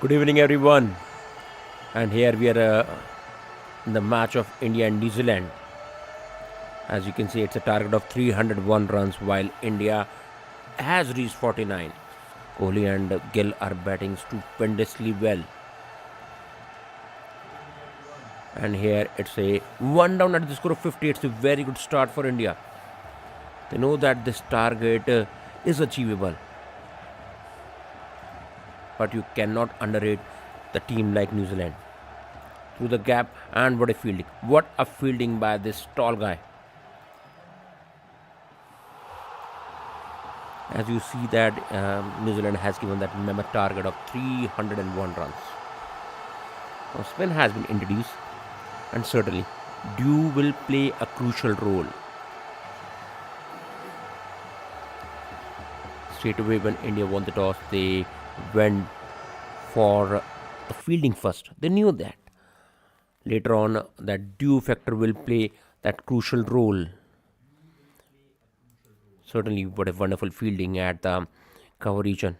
Good evening, everyone. And here we are in the match of India and New Zealand. As you can see, it's a target of 301 runs, while India has reached 49. Kohli and Gill are batting stupendously well. And here it's a one down at the score of 50. It's a very good start for India. They know that this target is achievable, but you cannot underrate the team like New Zealand. Through the gap, and what a fielding! What a fielding by this tall guy. As you see that New Zealand has given that mammoth target of 301 runs. Now spin has been introduced, and certainly Dew will play a crucial role. Straight away when India won the toss, they went for the fielding first. They knew that. Later on, that Dew factor will play that crucial role. Certainly, what a wonderful fielding at the cover region.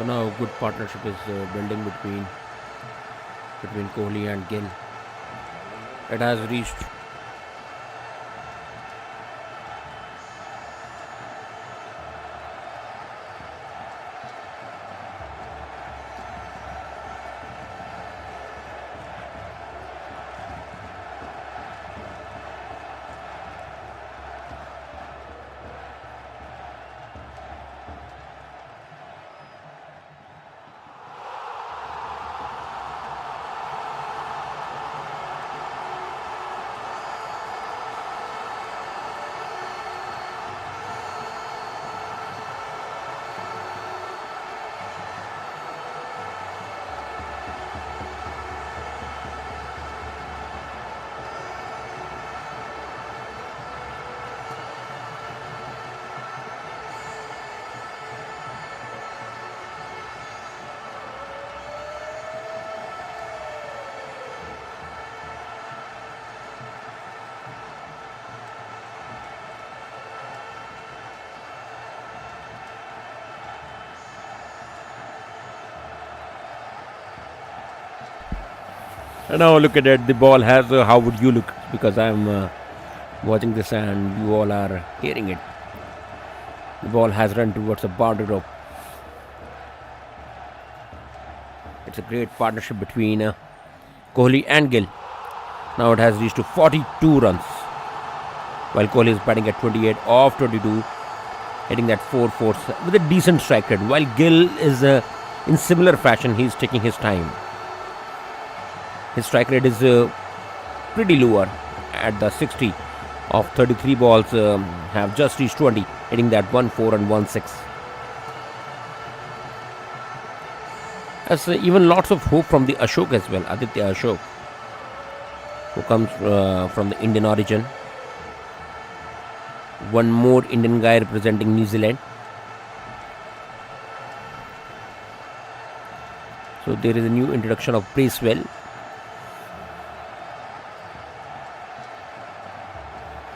So now good partnership is building between Kohli and Gill. It has reached. And now look at it. The ball has. How would you look? Because I'm watching this and you all are hearing it. The ball has run towards the boundary rope. It's a great partnership between Kohli and Gill. Now it has reached to 42 runs. While Kohli is batting at 28 of 22, hitting that 4-4 with a decent strike rate. While Gill is in similar fashion, he's taking his time. His strike rate is pretty lower at the 60 of 33 balls have just reached 20, hitting that 1-4 and 1-6. There's even lots of hope from the Ashok as well, Aditya Ashok, who comes from the Indian origin. One more Indian guy representing New Zealand. So there is a new introduction of Bracewell.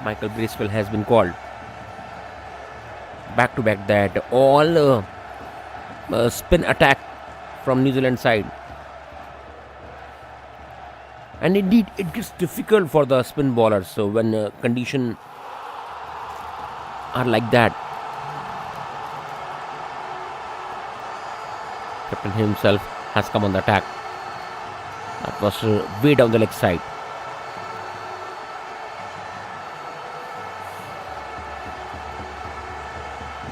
Michael Bracewell has been called. Back to back that all spin attack from New Zealand side. And indeed it gets difficult for the spin bowlers. So when condition are like that, captain himself has come on the attack. That was way down the leg side.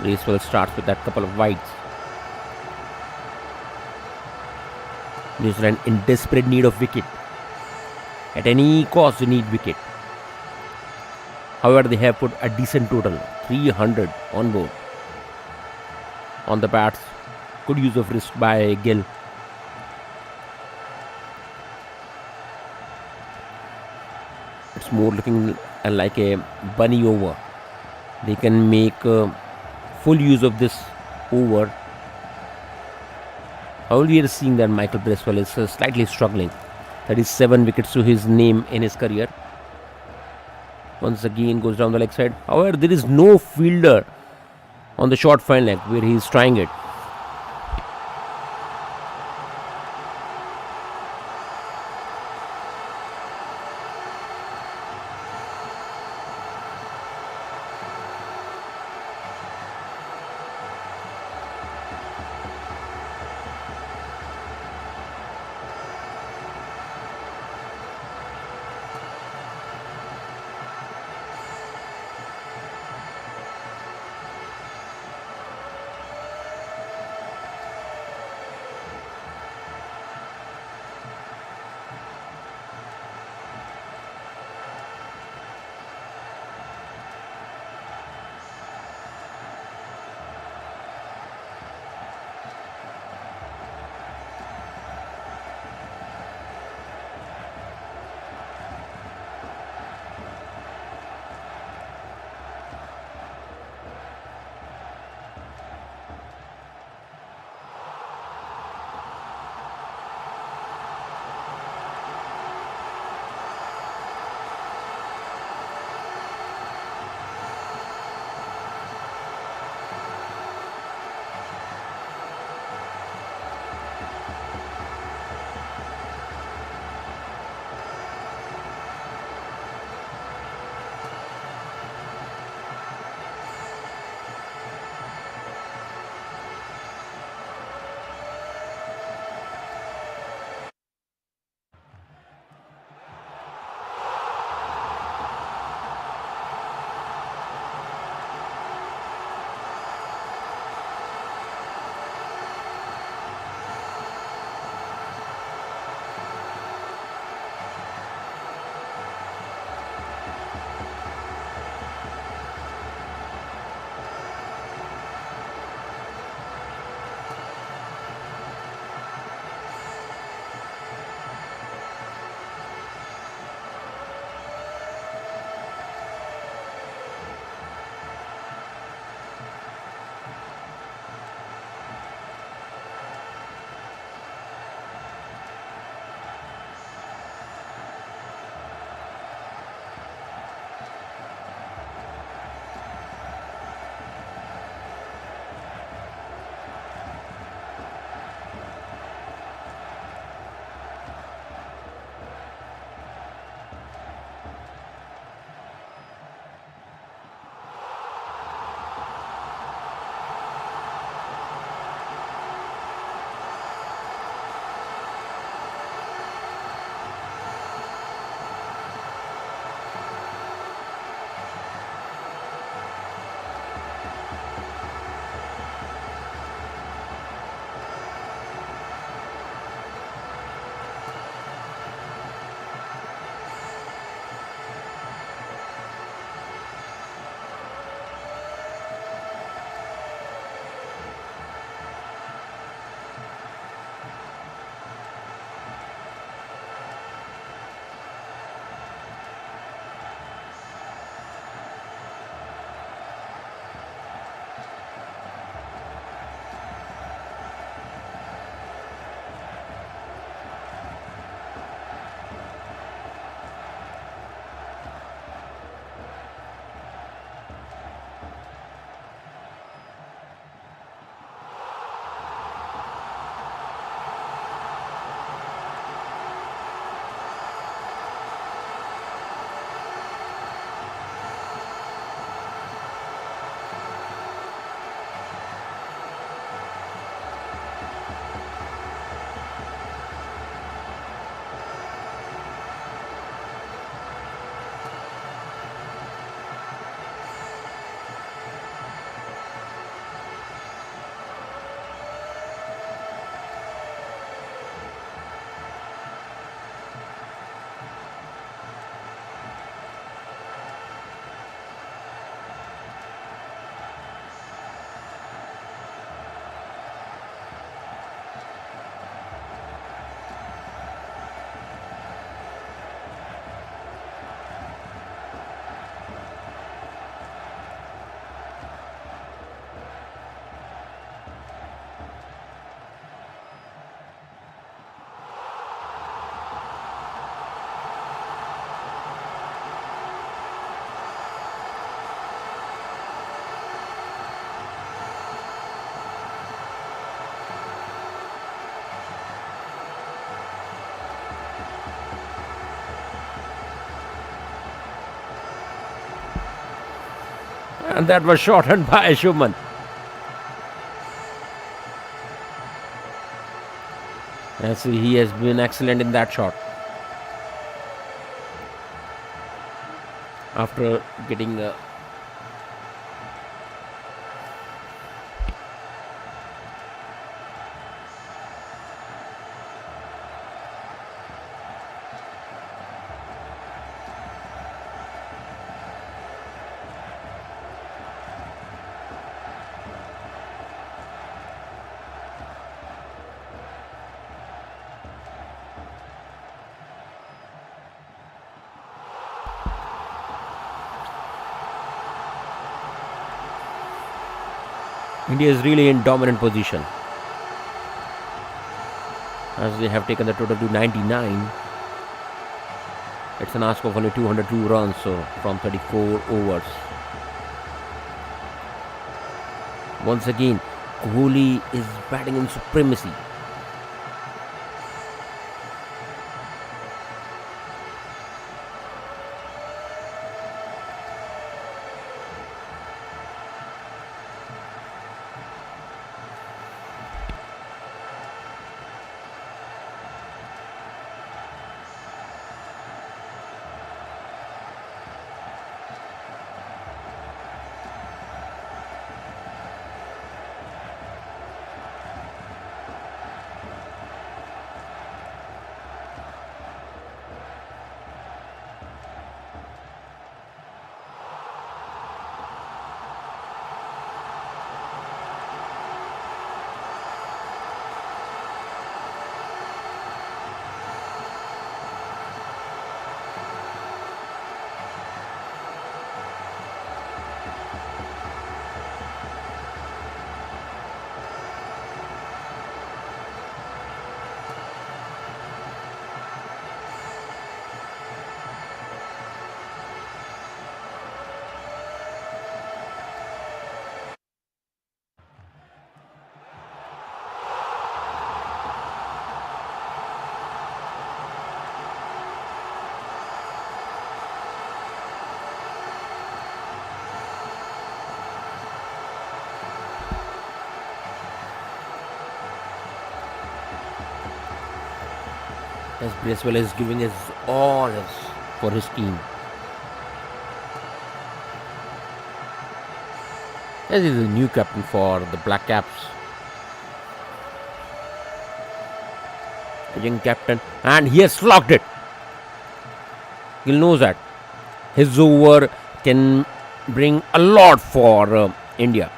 Bracewell starts with that couple of wides. New Zealand in desperate need of wicket. At any cost they need wicket. However, they have put a decent total, 300 on board. On the bats, good use of wrist by Gill. It's more looking like a bunny over. They can make full use of this over. However, we are seeing that Michael Bracewell is slightly struggling. That is 7 wickets to his name in his career. Once again goes down the leg side. However, there is no fielder on the short fine leg where he is trying it. And that was shortened by Shubman. Yes, he has been excellent in that shot. After getting India is really in dominant position as they have taken the total to 99. It's an ask of only 202 runs, so from 34 overs. Once again, Kohli is batting in supremacy. As Bracewell is giving his all for his team. As he is a new captain for the Black Caps. A young captain, and he has slogged it. He'll knows that his over can bring a lot for India.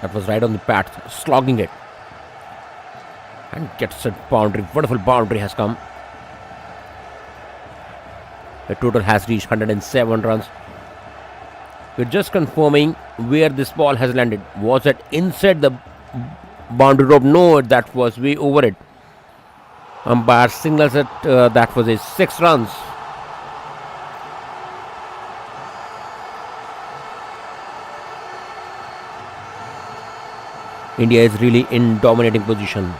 That was right on the pat, slogging it. And gets a boundary. Wonderful boundary has come. The total has reached 107 runs. We're just confirming where this ball has landed. Was it inside the boundary rope? No, that was way over it. Umpire signals it. That was a 6 runs. India is really in dominating position.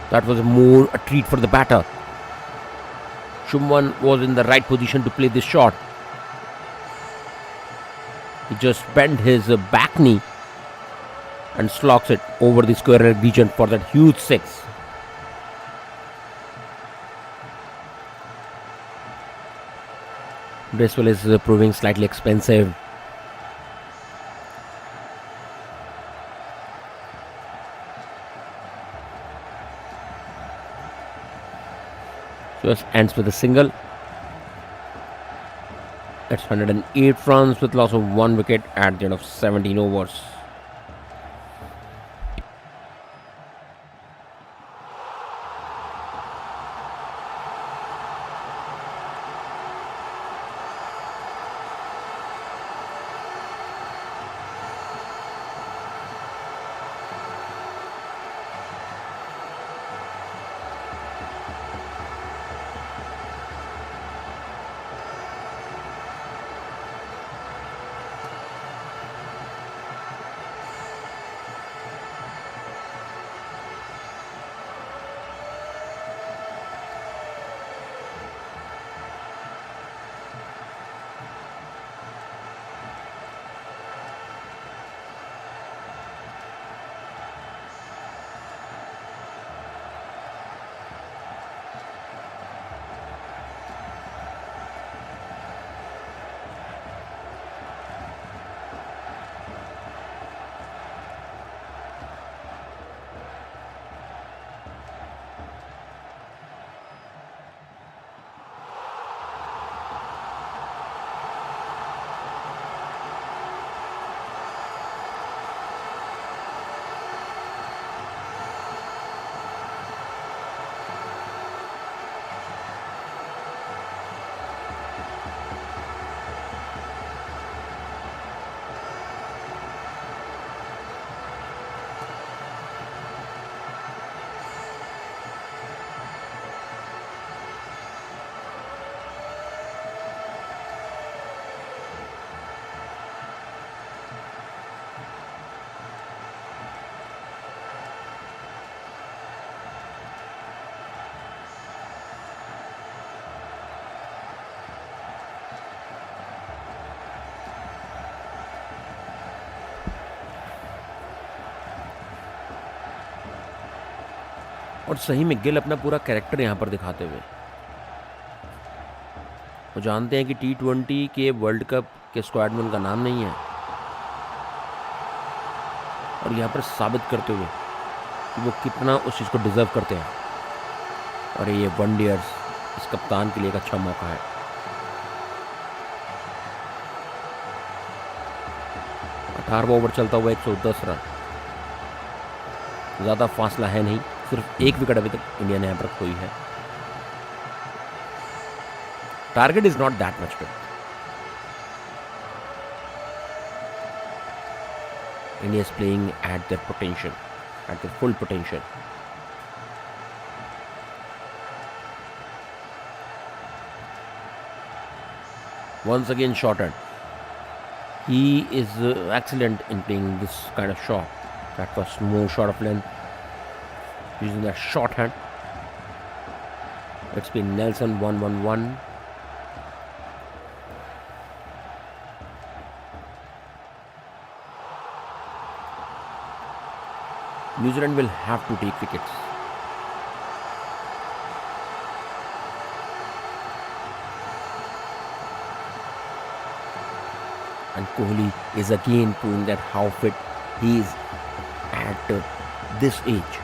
That was more a treat for the batter. Shubman was in the right position to play this shot. He just bent his back knee and slogs it over the square leg region for that huge 6. Bracewell is proving slightly expensive. Just ends with a single. It's 108 runs with loss of 1 wicket at the end of 17 overs. और सही में गिल अपना पूरा character यहाँ पर दिखाते हुए, वो जानते हैं कि T20 के वर्ल्ड कप के स्क्वाड में उनका नाम नहीं है, और यहाँ पर साबित करते हुए कि वो कितना उस चीज़ को डिज़र्व करते हैं। और ये वनडेयर्स इस कप्तान के लिए एक अच्छा मौका है। 18वां ओवर चलता हुआ 110 रन, ज़्यादा फासला है नहीं, सिर्फ एक विकेट अभी तक इंडिया ने यहाँ पर खोई है। Target is not that much big. India is playing at their potential, at their full potential. Once again shortened. He is excellent in playing this kind of shot. That was more short of length, using that shorthand. It's been Nelson 1-1-1. New Zealand will have to take wickets. And Kohli is again proving that how fit he is at this age.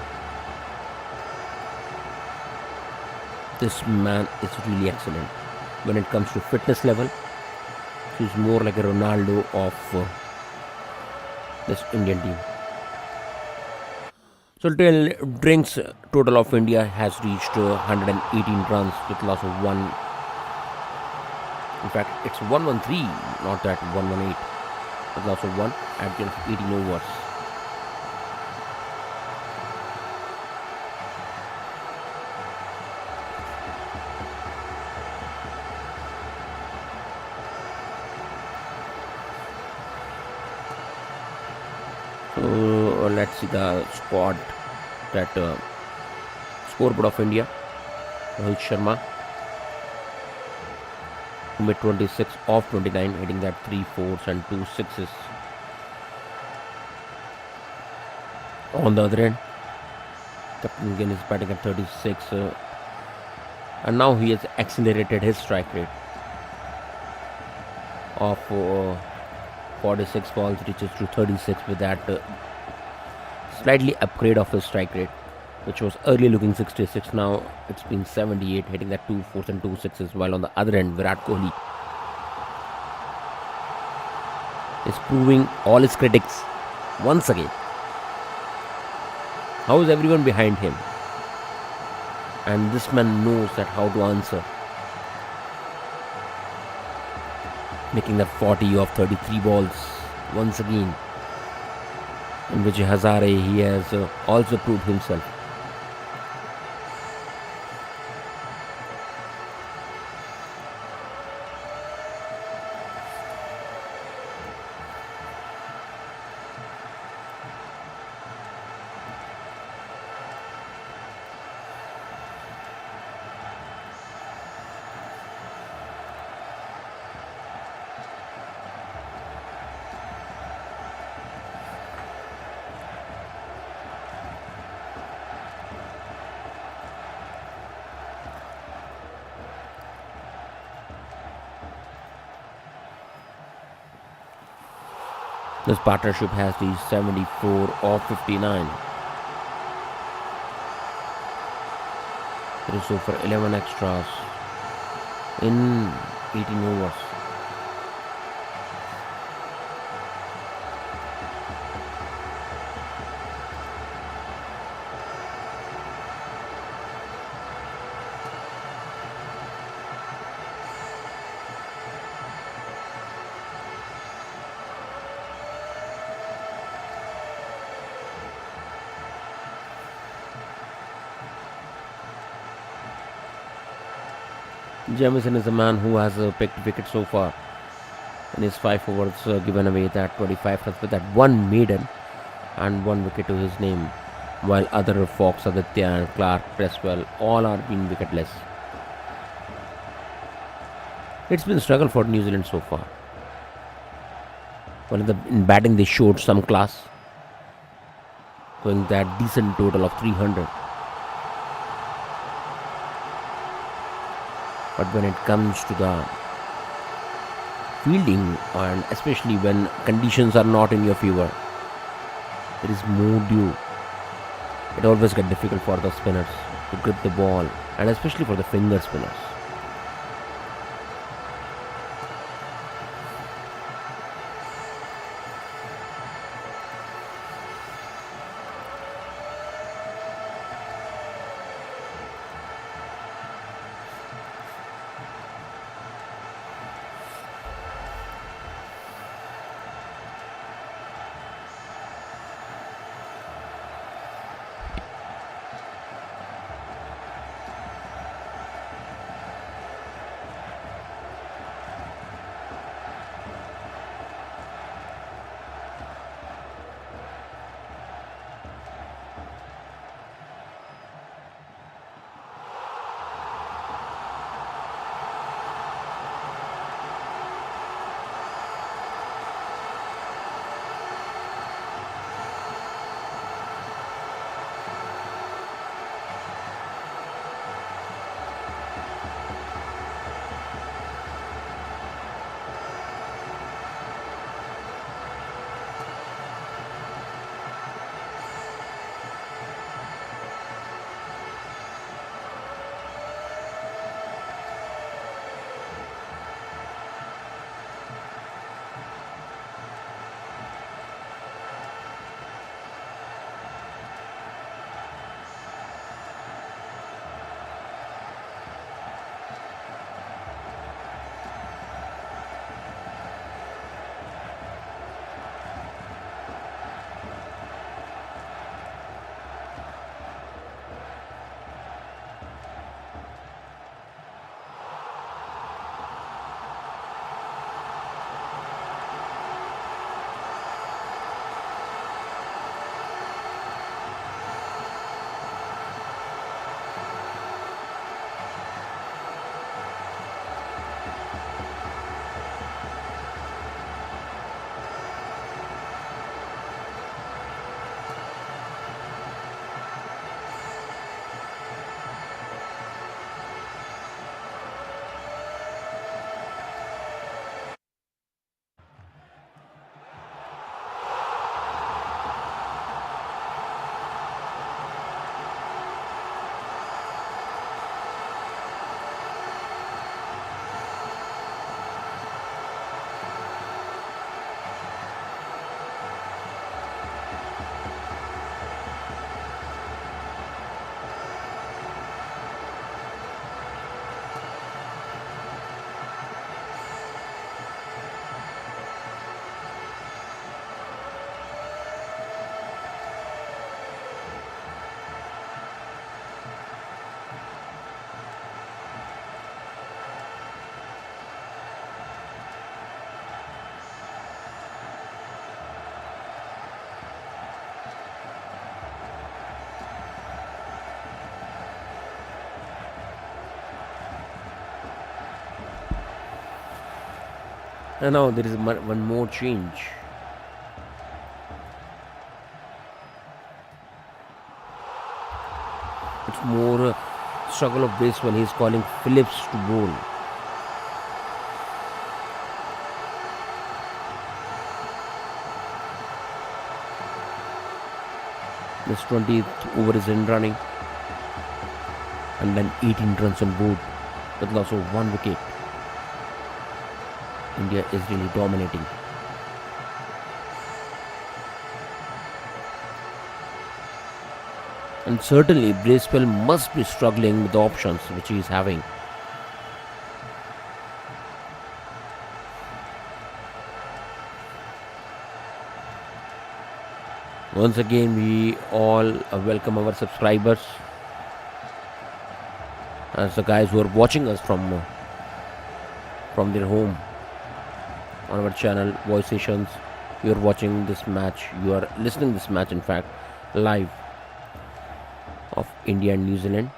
This man is really excellent when it comes to fitness level. He's more like a Ronaldo of this Indian team. So till drinks total of India has reached 118 runs with loss of 1. In fact, it's 113, not that 118. With loss of 1 at the end of 18 overs. So let's see the squad. That scoreboard of India. Rohit Sharma, mid 26 off 29, hitting that 3 4s and 2 6s. On the other end, Captain Gill is batting at 36, and now he has accelerated his strike rate of 46 balls, reaches to 36 with that slightly upgrade of his strike rate, which was early looking 66. Now it's been 78, hitting that 2 4s and 2 6s. While on the other end, Virat Kohli is proving all his critics once again. How is everyone behind him? And this man knows that how to answer. Making that 40 of 33 balls once again. In which Hazare, he has also proved himself. This partnership has reached 74 of 59. It is over 11 extras in 18 overs. Jamieson is a man who has picked wickets so far in his 5 overs, given away that 25 runs with that one maiden and 1 wicket to his name, while other Fox, Aditya and Clark, Cresswell all are being wicketless. It's been a struggle for New Zealand so far. Well, in batting they showed some class, going that decent total of 300. But when it comes to the fielding, and especially when conditions are not in your favor, there is more due. It always gets difficult for the spinners to grip the ball, and especially for the finger spinners. And now there is one more change. It's more struggle of base when he's calling Phillips to bowl. This 20th over is in running, and then 18 runs on board with loss of one wicket. India is really dominating. And certainly Bracewell must be struggling with the options which he is having. Once again, we all welcome our subscribers as the guys who are watching us from their home on our channel Voice Sessions. You are watching this match. You are listening this match, in fact, live of India and New Zealand.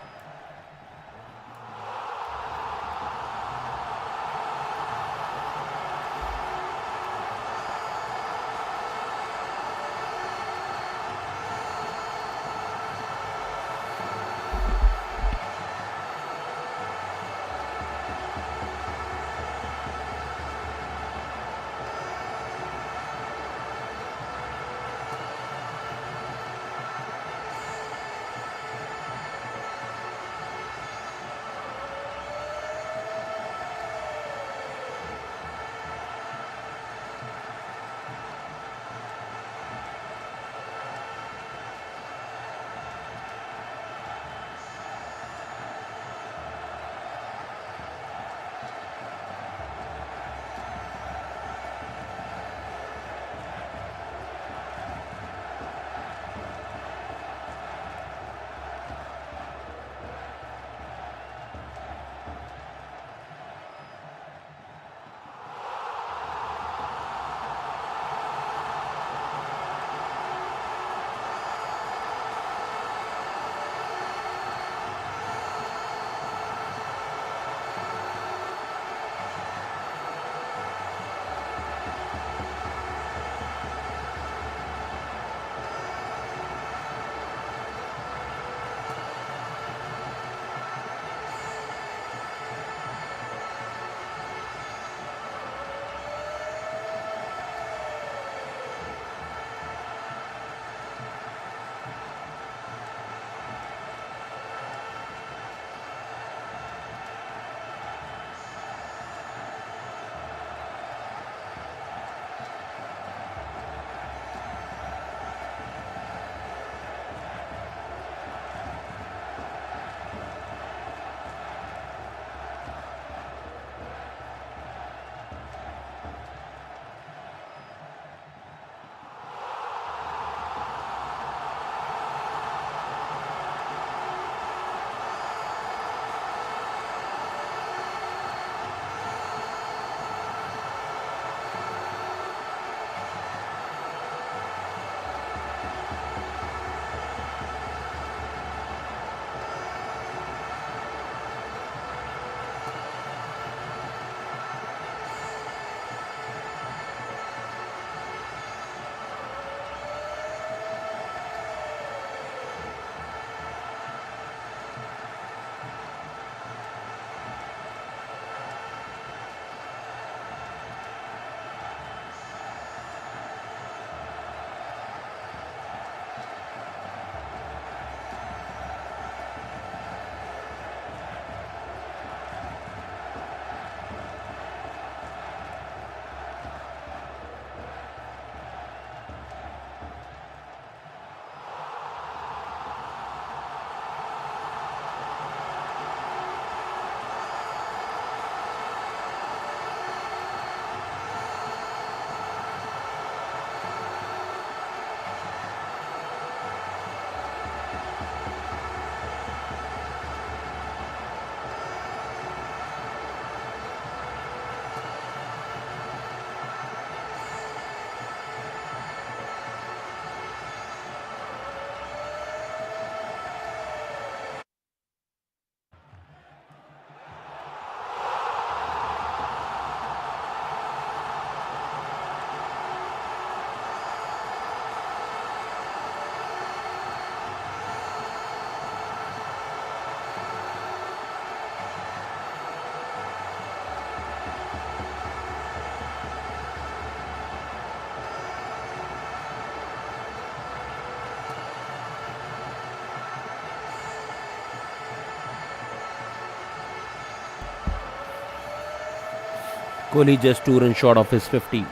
Kohli just 2 runs short of his 50,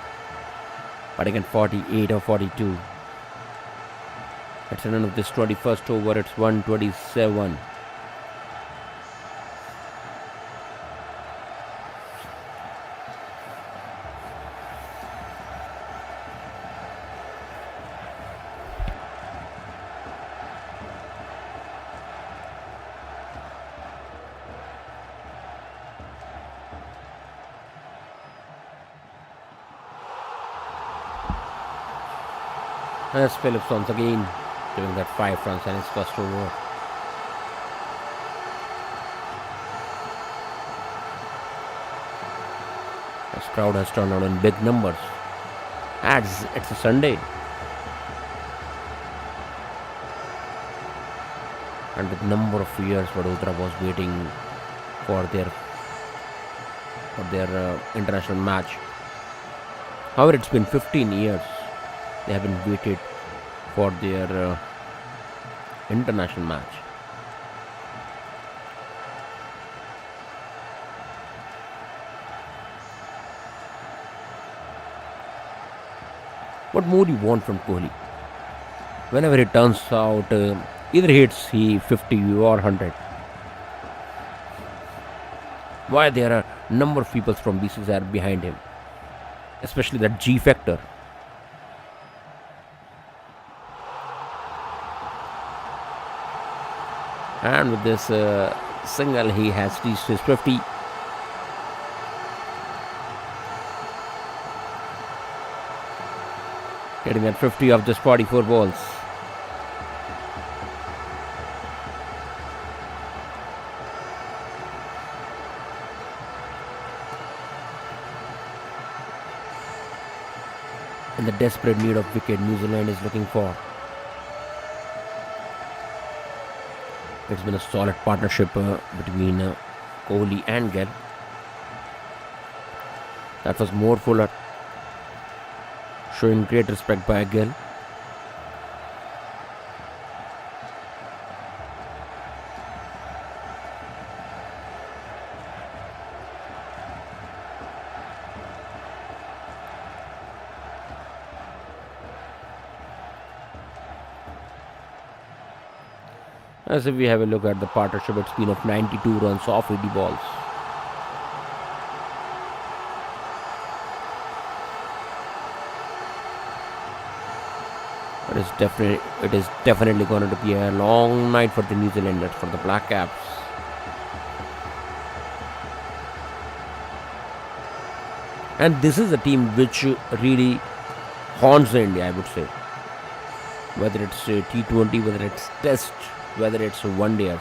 but again 48 or 42. At the end of this 21st over, it's 127. As Phillips once again doing that 5 runs and his first over. This crowd has turned out in big numbers. As it's a Sunday. And with number of years Vadodara was waiting for their international match. However, it's been 15 years they have been waited for their international match. What more do you want from Kohli? Whenever it turns out, either hits he 50 or 100. Why there are a number of people from BCCI behind him, especially that G factor. And with this single, he has reached his 50. Getting at 50 of just 44 balls. And the desperate need of wicket New Zealand is looking for. It's been a solid partnership between Kohli and Gill. That was more Fuller, showing great respect by Gill. As if we have a look at the partnership, it's been of 92 runs off 80 balls. It is definitely going to be a long night for the New Zealanders, for the Black Caps. And this is a team which really haunts India, I would say. Whether it's T20, whether it's Test, whether it's one days.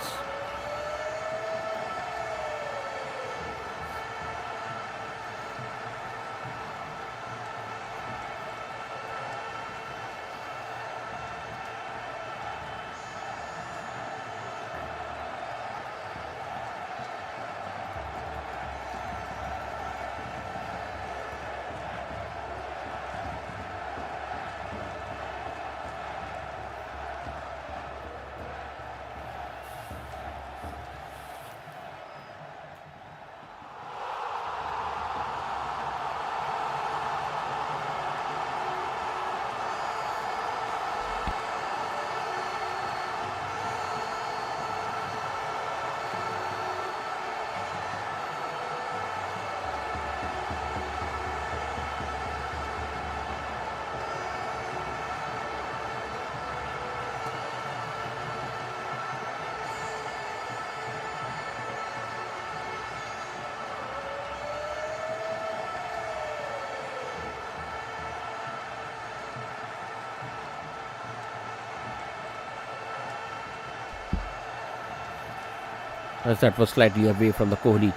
As that was slightly away from the Kohli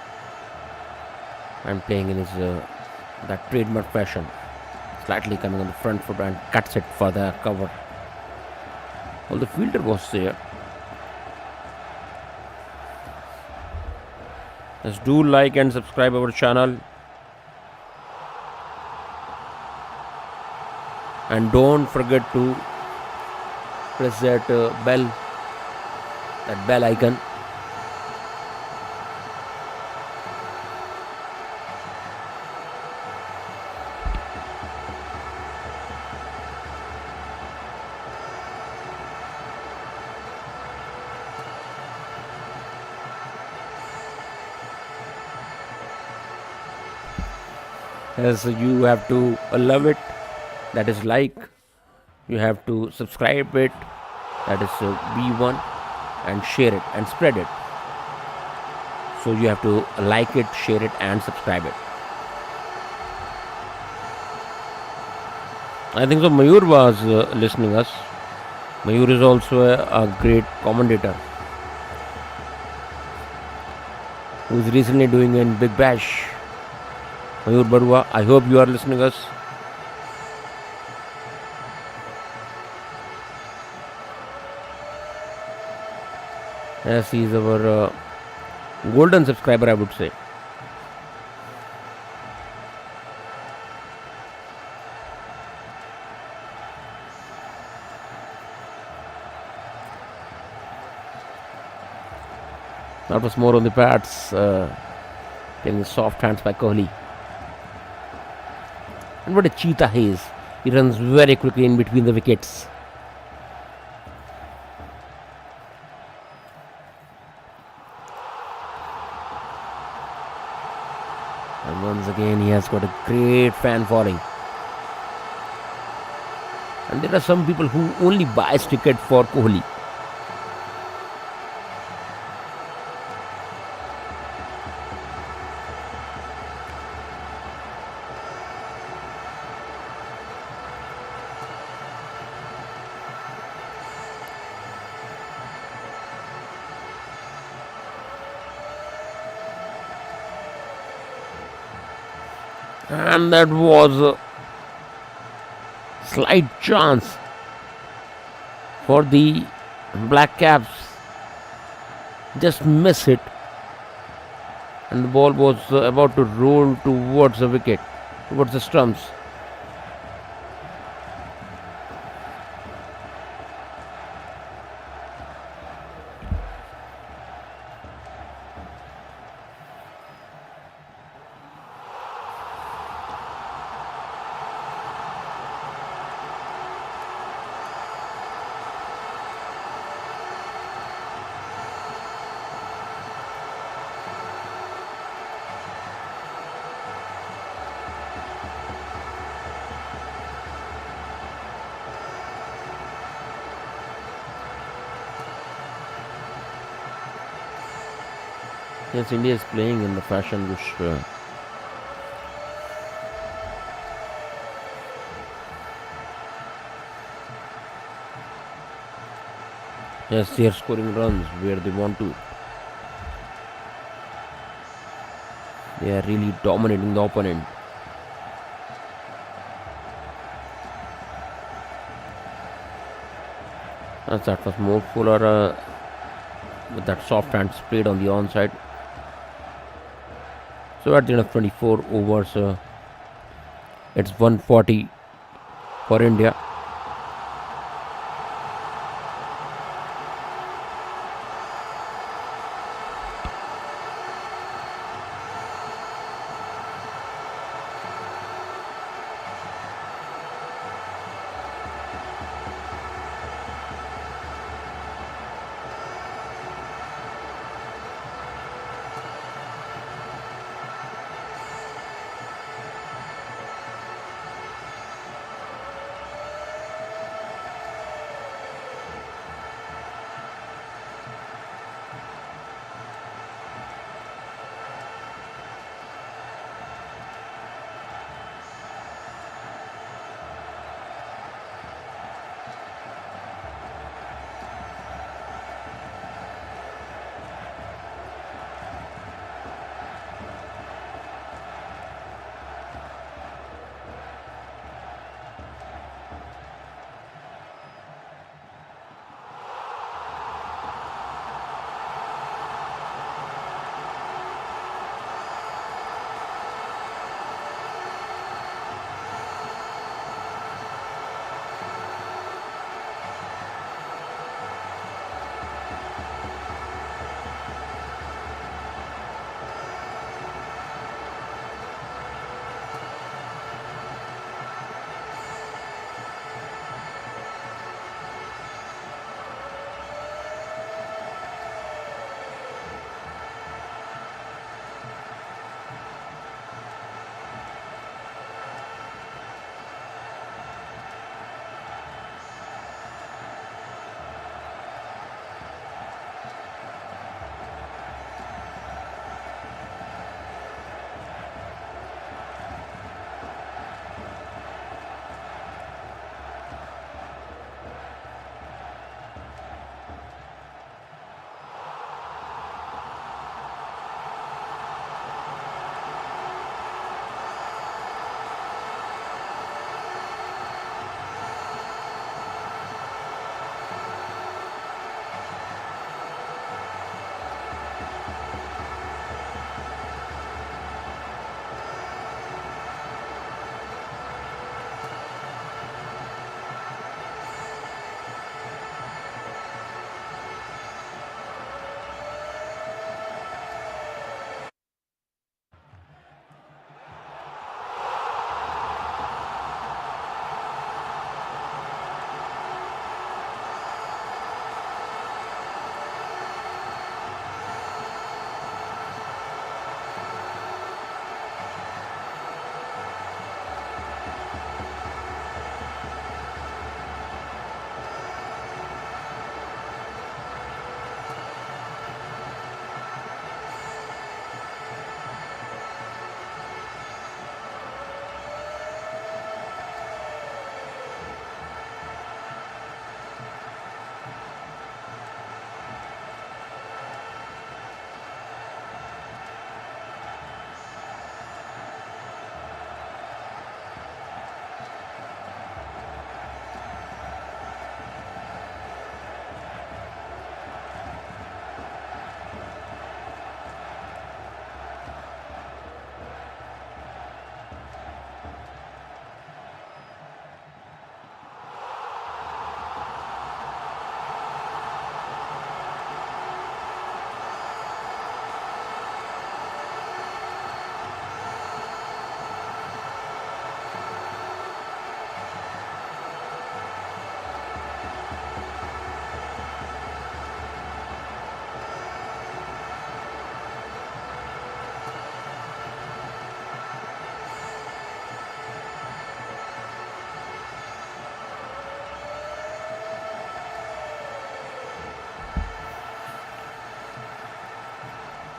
and playing in his that trademark fashion, slightly coming on the front foot and cuts it for the cover. Well, the fielder was there. Just do like and subscribe our channel, and don't forget to press that bell icon. As you have to love it, that is like. You have to subscribe it, that is B1, and share it and spread it. So you have to like it, share it, and subscribe it. I think so. Mayur was listening us. Mayur is also a great commentator who is recently doing in Big Bash. Mayur Barua, I hope you are listening us. Yes, he is our golden subscriber, I would say. That was more on the pads, getting soft hands by Kohli. And what a cheetah he is. He runs very quickly in between the wickets. And once again, he has got a great fan following. And there are some people who only buys ticket for Kohli. And that was a slight chance for the Black Caps. Just miss it. And the ball was about to roll towards the wicket, towards the stumps. Yes, India is playing in the fashion which yes, they are scoring runs where they want to. They are really dominating the opponent. As that was more fuller with that soft hand played on the onside. So at the end of 24 overs, it's 140 for India.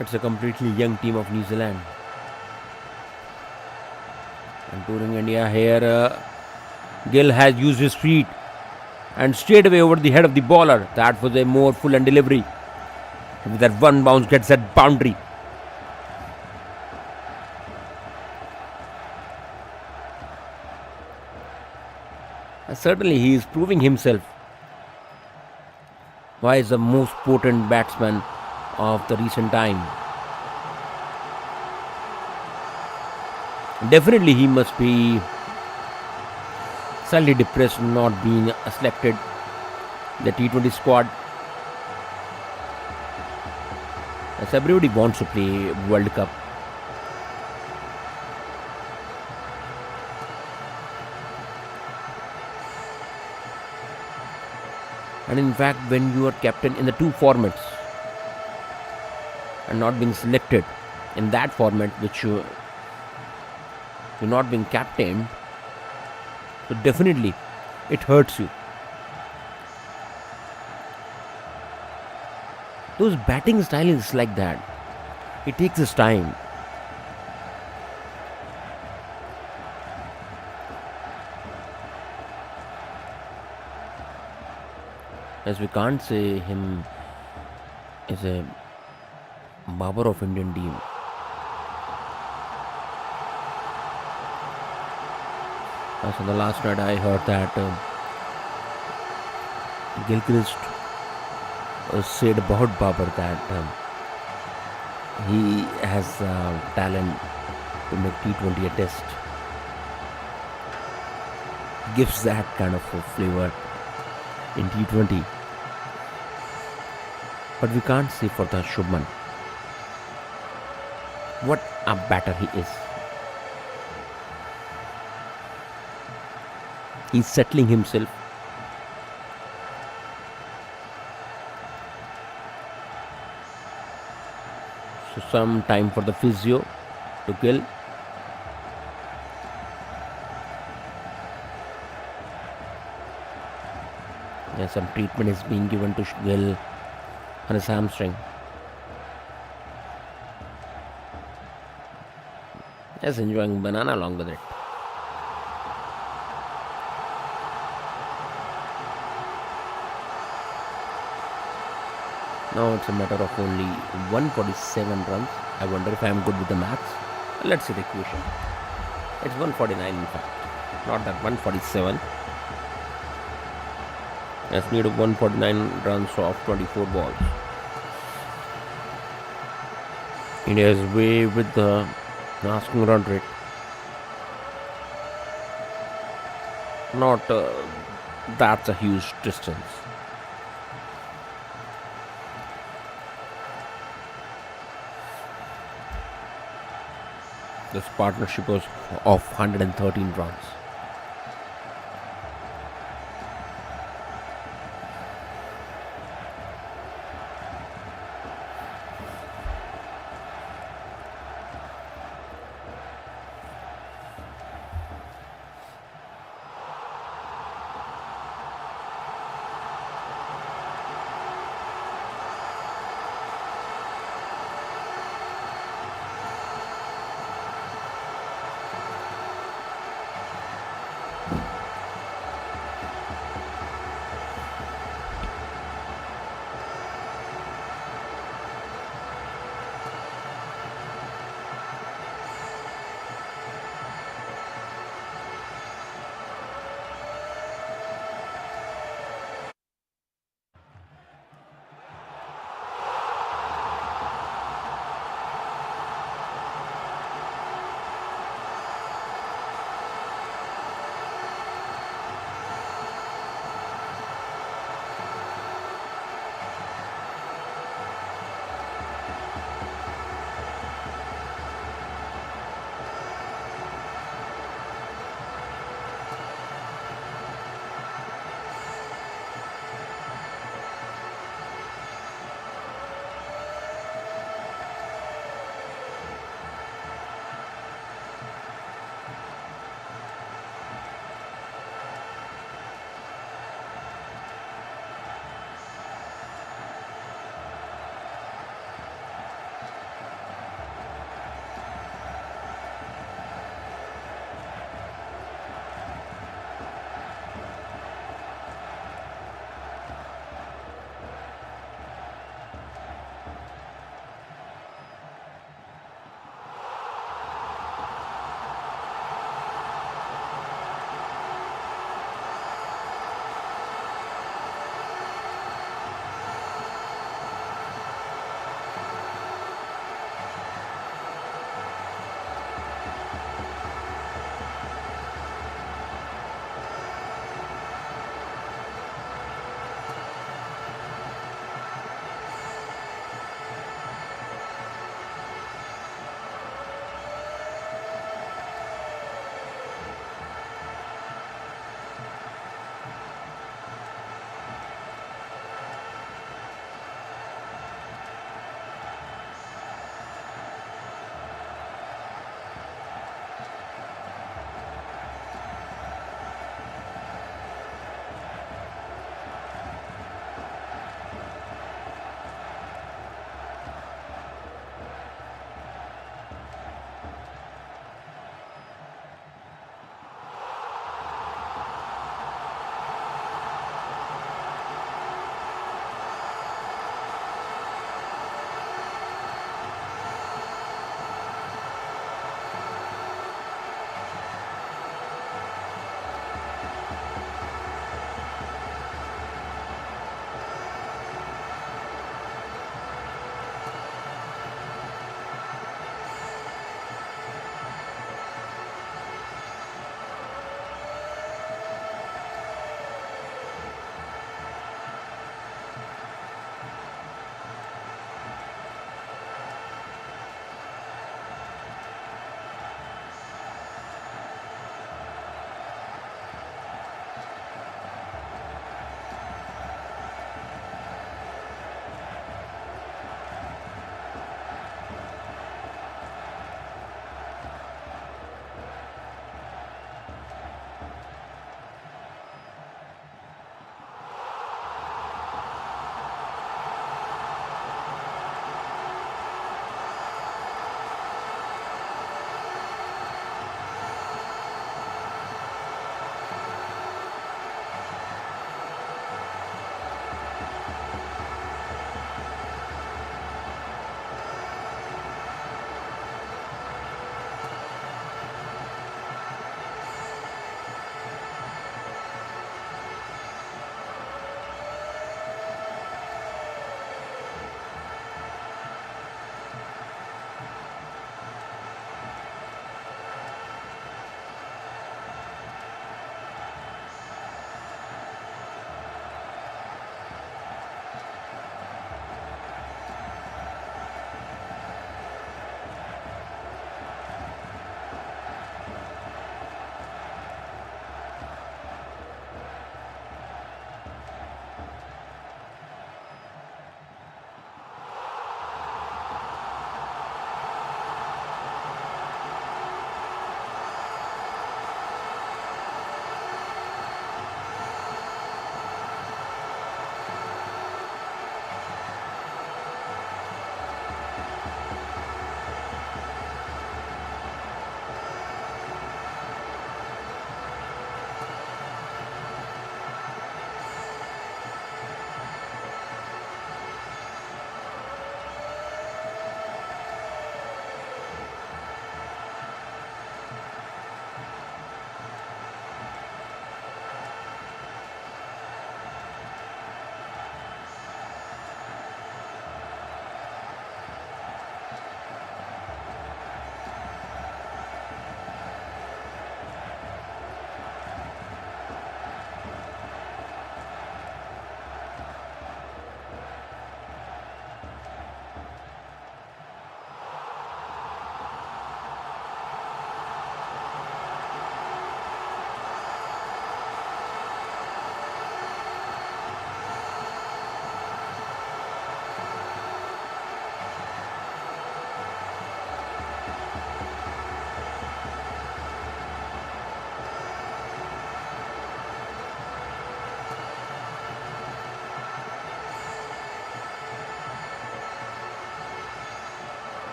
It's a completely young team of New Zealand. And touring India here, Gill has used his feet and straight away over the head of the bowler. That was a more full and delivery. With that one bounce gets that boundary. Certainly he is proving himself. Why is the most potent batsman of the recent time? Definitely he must be slightly depressed not being selected in the T20 squad, as everybody wants to play World Cup. And in fact, when you are captain in the two formats and not being selected in that format which you're not being captained, so definitely it hurts you. Those batting style is like that. It takes its time. As we can't say him is a barber of Indian team. As on the last night I heard that Gilchrist said about Babar that he has talent to make T20 a test. Gives that kind of a flavor in T20. But we can't say for the Shubman. What a batter he is. He's settling himself. So some time for the physio to kill. Yeah, some treatment is being given to Gill on his hamstring. Yes, enjoying banana along with it. Now it's a matter of only 147 runs. I wonder if I am good with the maths. Let's see the equation. It's 149 in fact, not that 147. Has need 149 runs off 24 balls. India is way with the asking run rate. Not that's a huge distance. This partnership was of 113 runs.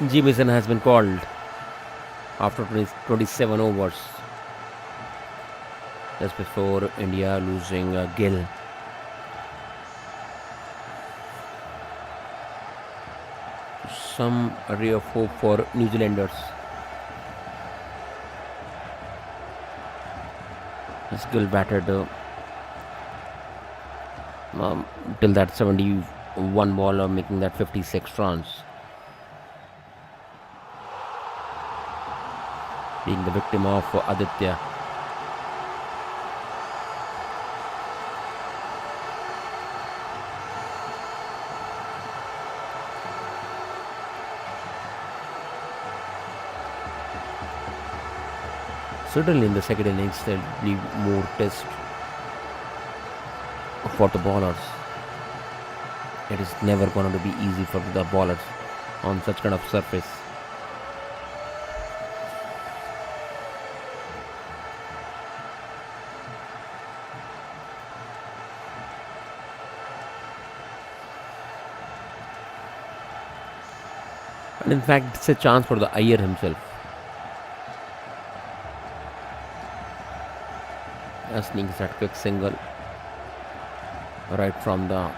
Jamieson has been called after 27 overs, just before India losing Gill. Some ray of hope for New Zealanders. As Gill batted till that 71 ball, making that 56 runs, being the victim of Aditya. Certainly in the second innings, there will be more test for the bowlers. It is never going to be easy for the bowlers on such kind of surface. And in fact, it's a chance for the Iyer himself. Sneaks that quick single right from that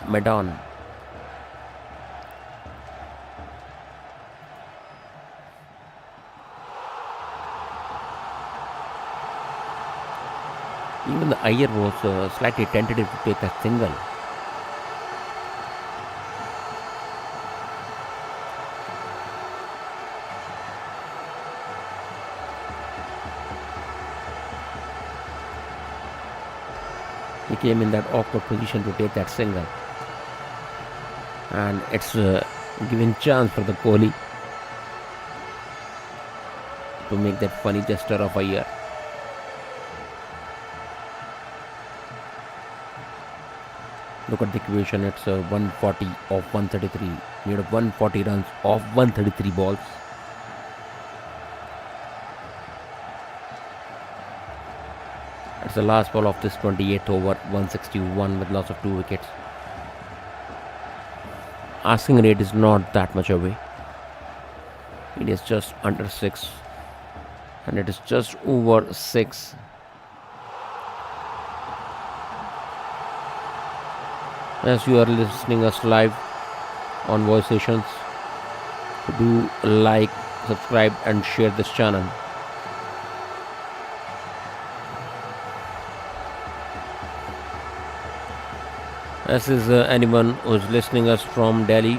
Medan. Even the Iyer was slightly tentative to take that single. He came in that awkward position to take that single, and it's giving chance for the Kohli to make that funny gesture of Iyer. Look at the equation, it's 140 of 133. Made of 140 runs off 133 balls. It's the last ball of this 28th over, 161 with loss of 2 wickets. Asking rate is not that much away. It is just under 6. And it is just over 6. As you are listening us live on Voice Stations, do like, subscribe and share this channel. As is anyone who is listening us from Delhi,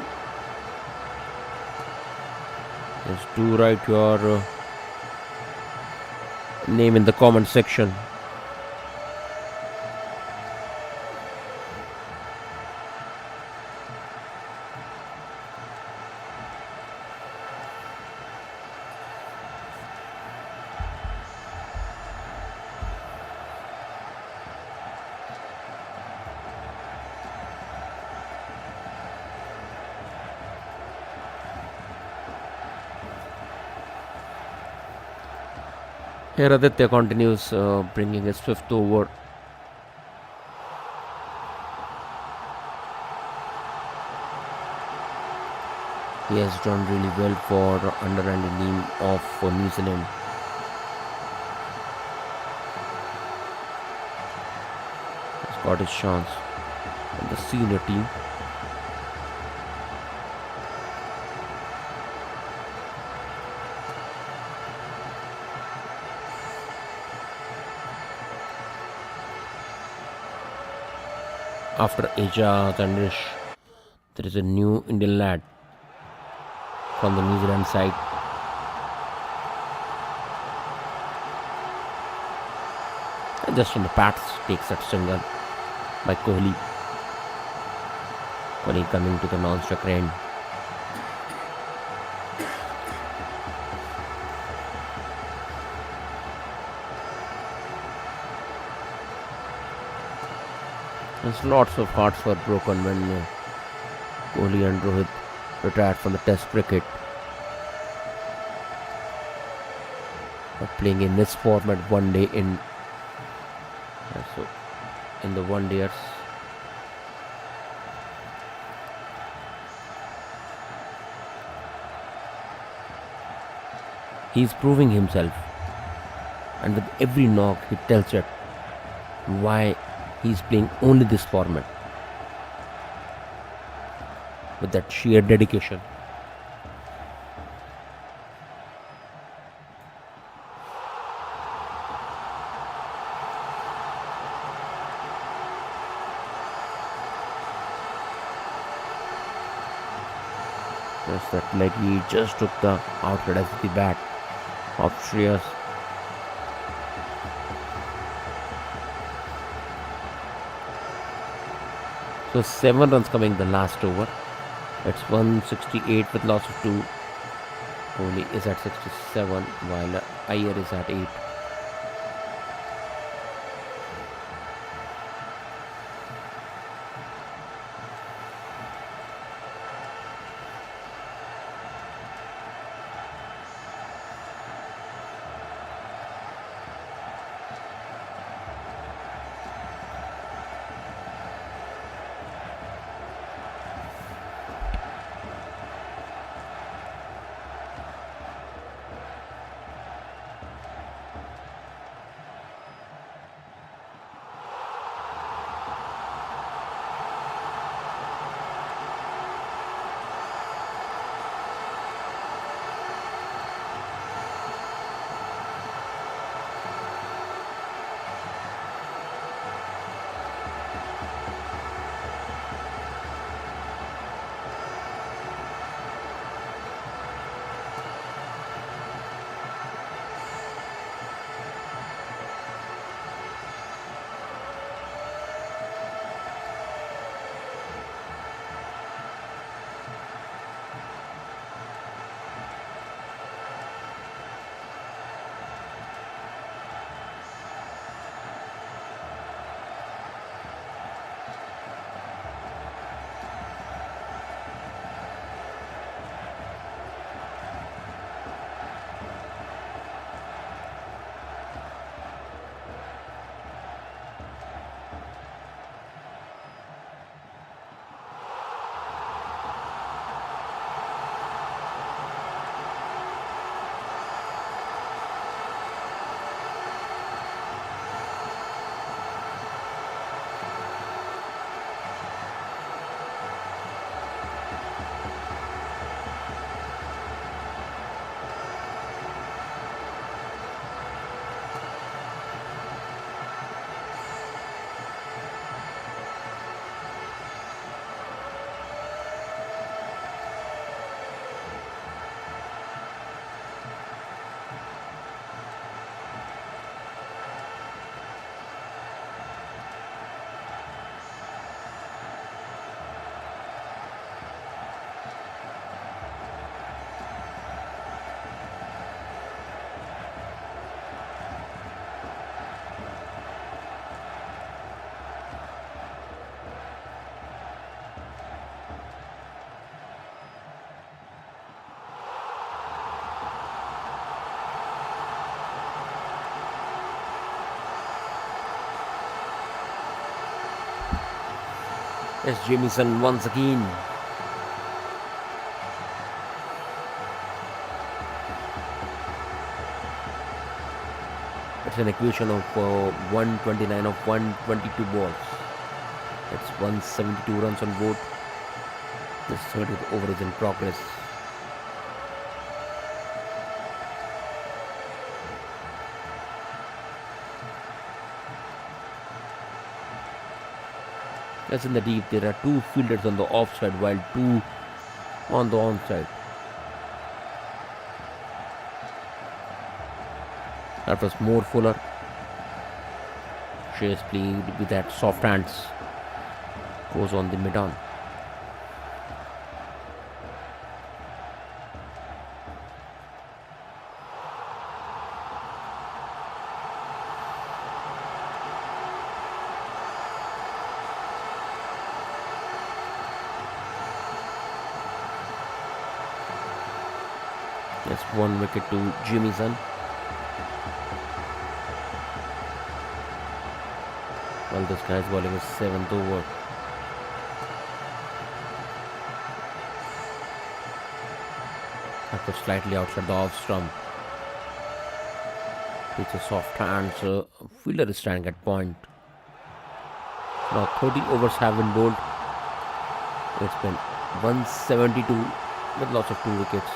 just do write your name in the comment section. Here Aditya continues bringing his 5th over. He has done really well for underhand team of New Zealand. He's got his chance in the senior team. After Ejaz and Nish, there is a new Indian lad from the New Zealand side. And just from the pads takes that single by Kohli. Kohli coming to the non-struck end. There's lots of hearts were broken when Kohli and Rohit retired from the Test cricket. But playing in this format one day in the one-dayers. He's proving himself, and with every knock, he tells it why he's playing only this format with that sheer dedication. Just that leg, he just took the outlet as the bat of Shreyas. So 7 runs coming the last over. It's 168 with loss of 2. Kohli is at 67 while Iyer is at 8. Yes, Jamieson once again. It's an equation of 129 of 122 balls. It's 172 runs on board. The 30th over is in progress. As in the deep, there are 2 fielders on the offside while 2 on the onside. That was more Fuller. She has played with that soft hands. Goes on the mid-on. Just 1 wicket to Jamieson. While this guy is bowling his 7th over. That was slightly outside the off stump. It's a soft hands. Fielder is standing at point. Now 30 overs have been bowled. It's been 172 with lots of 2 wickets.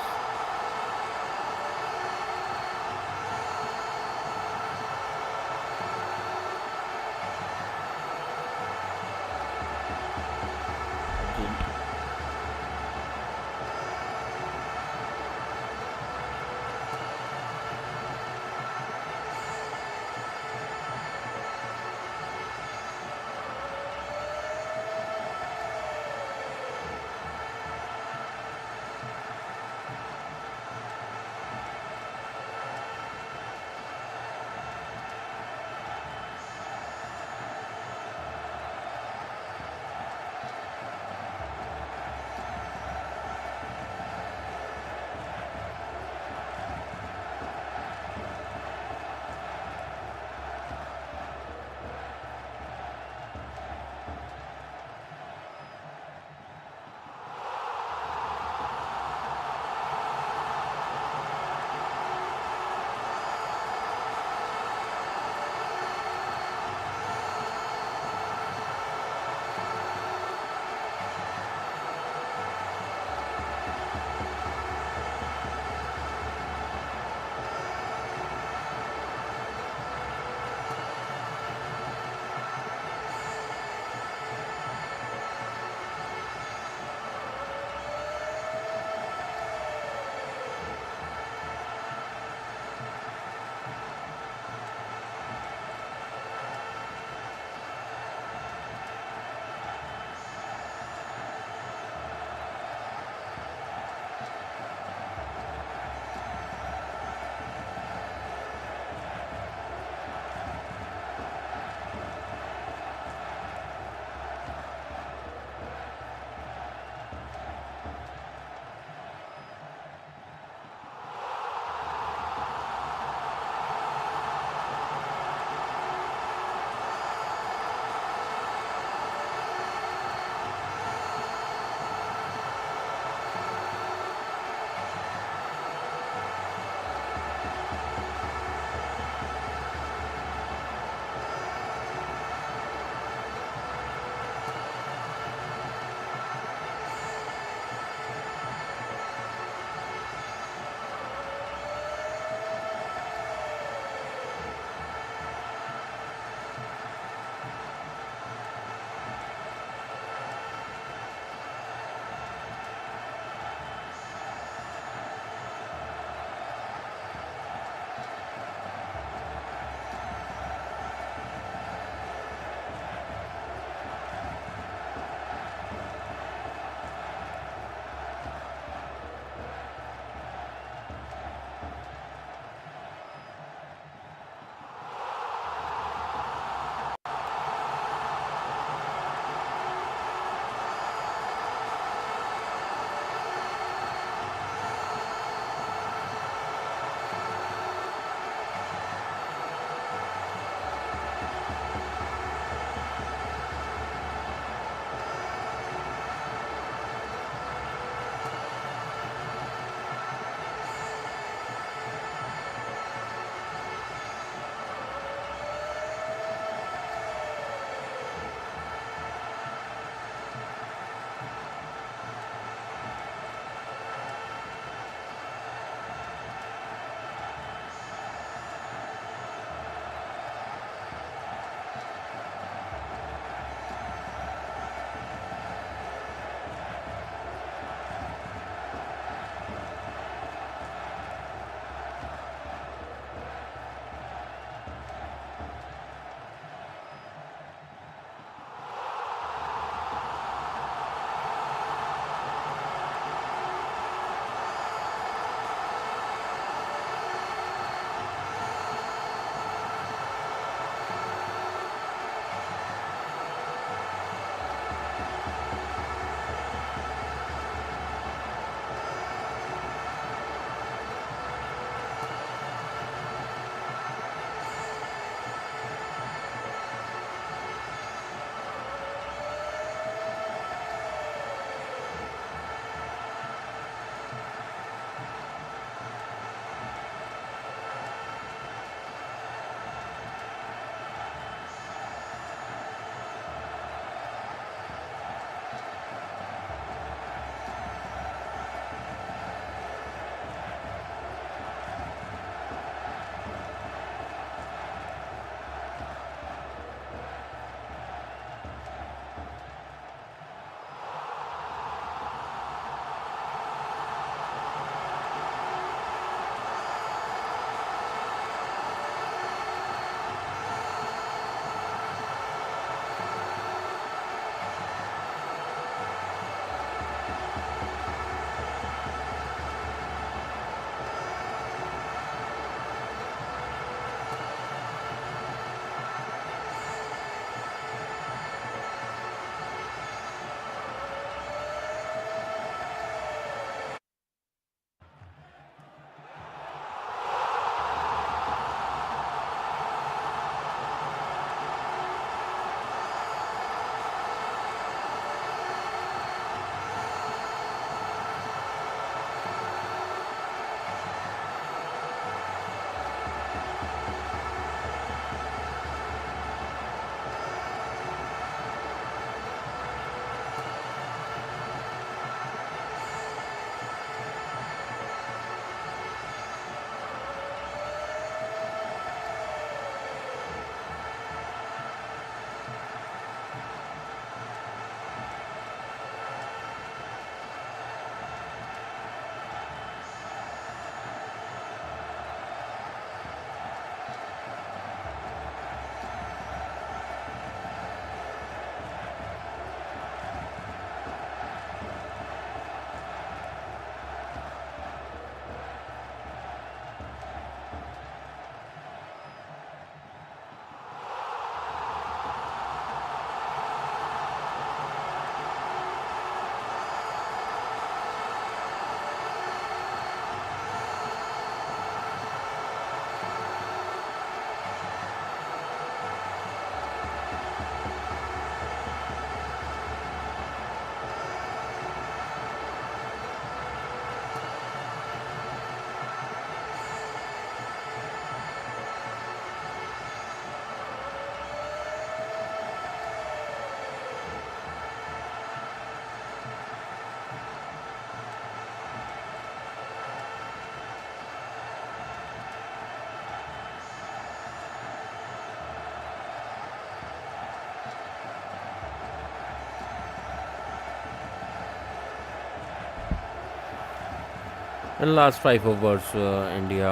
In last 5 overs, India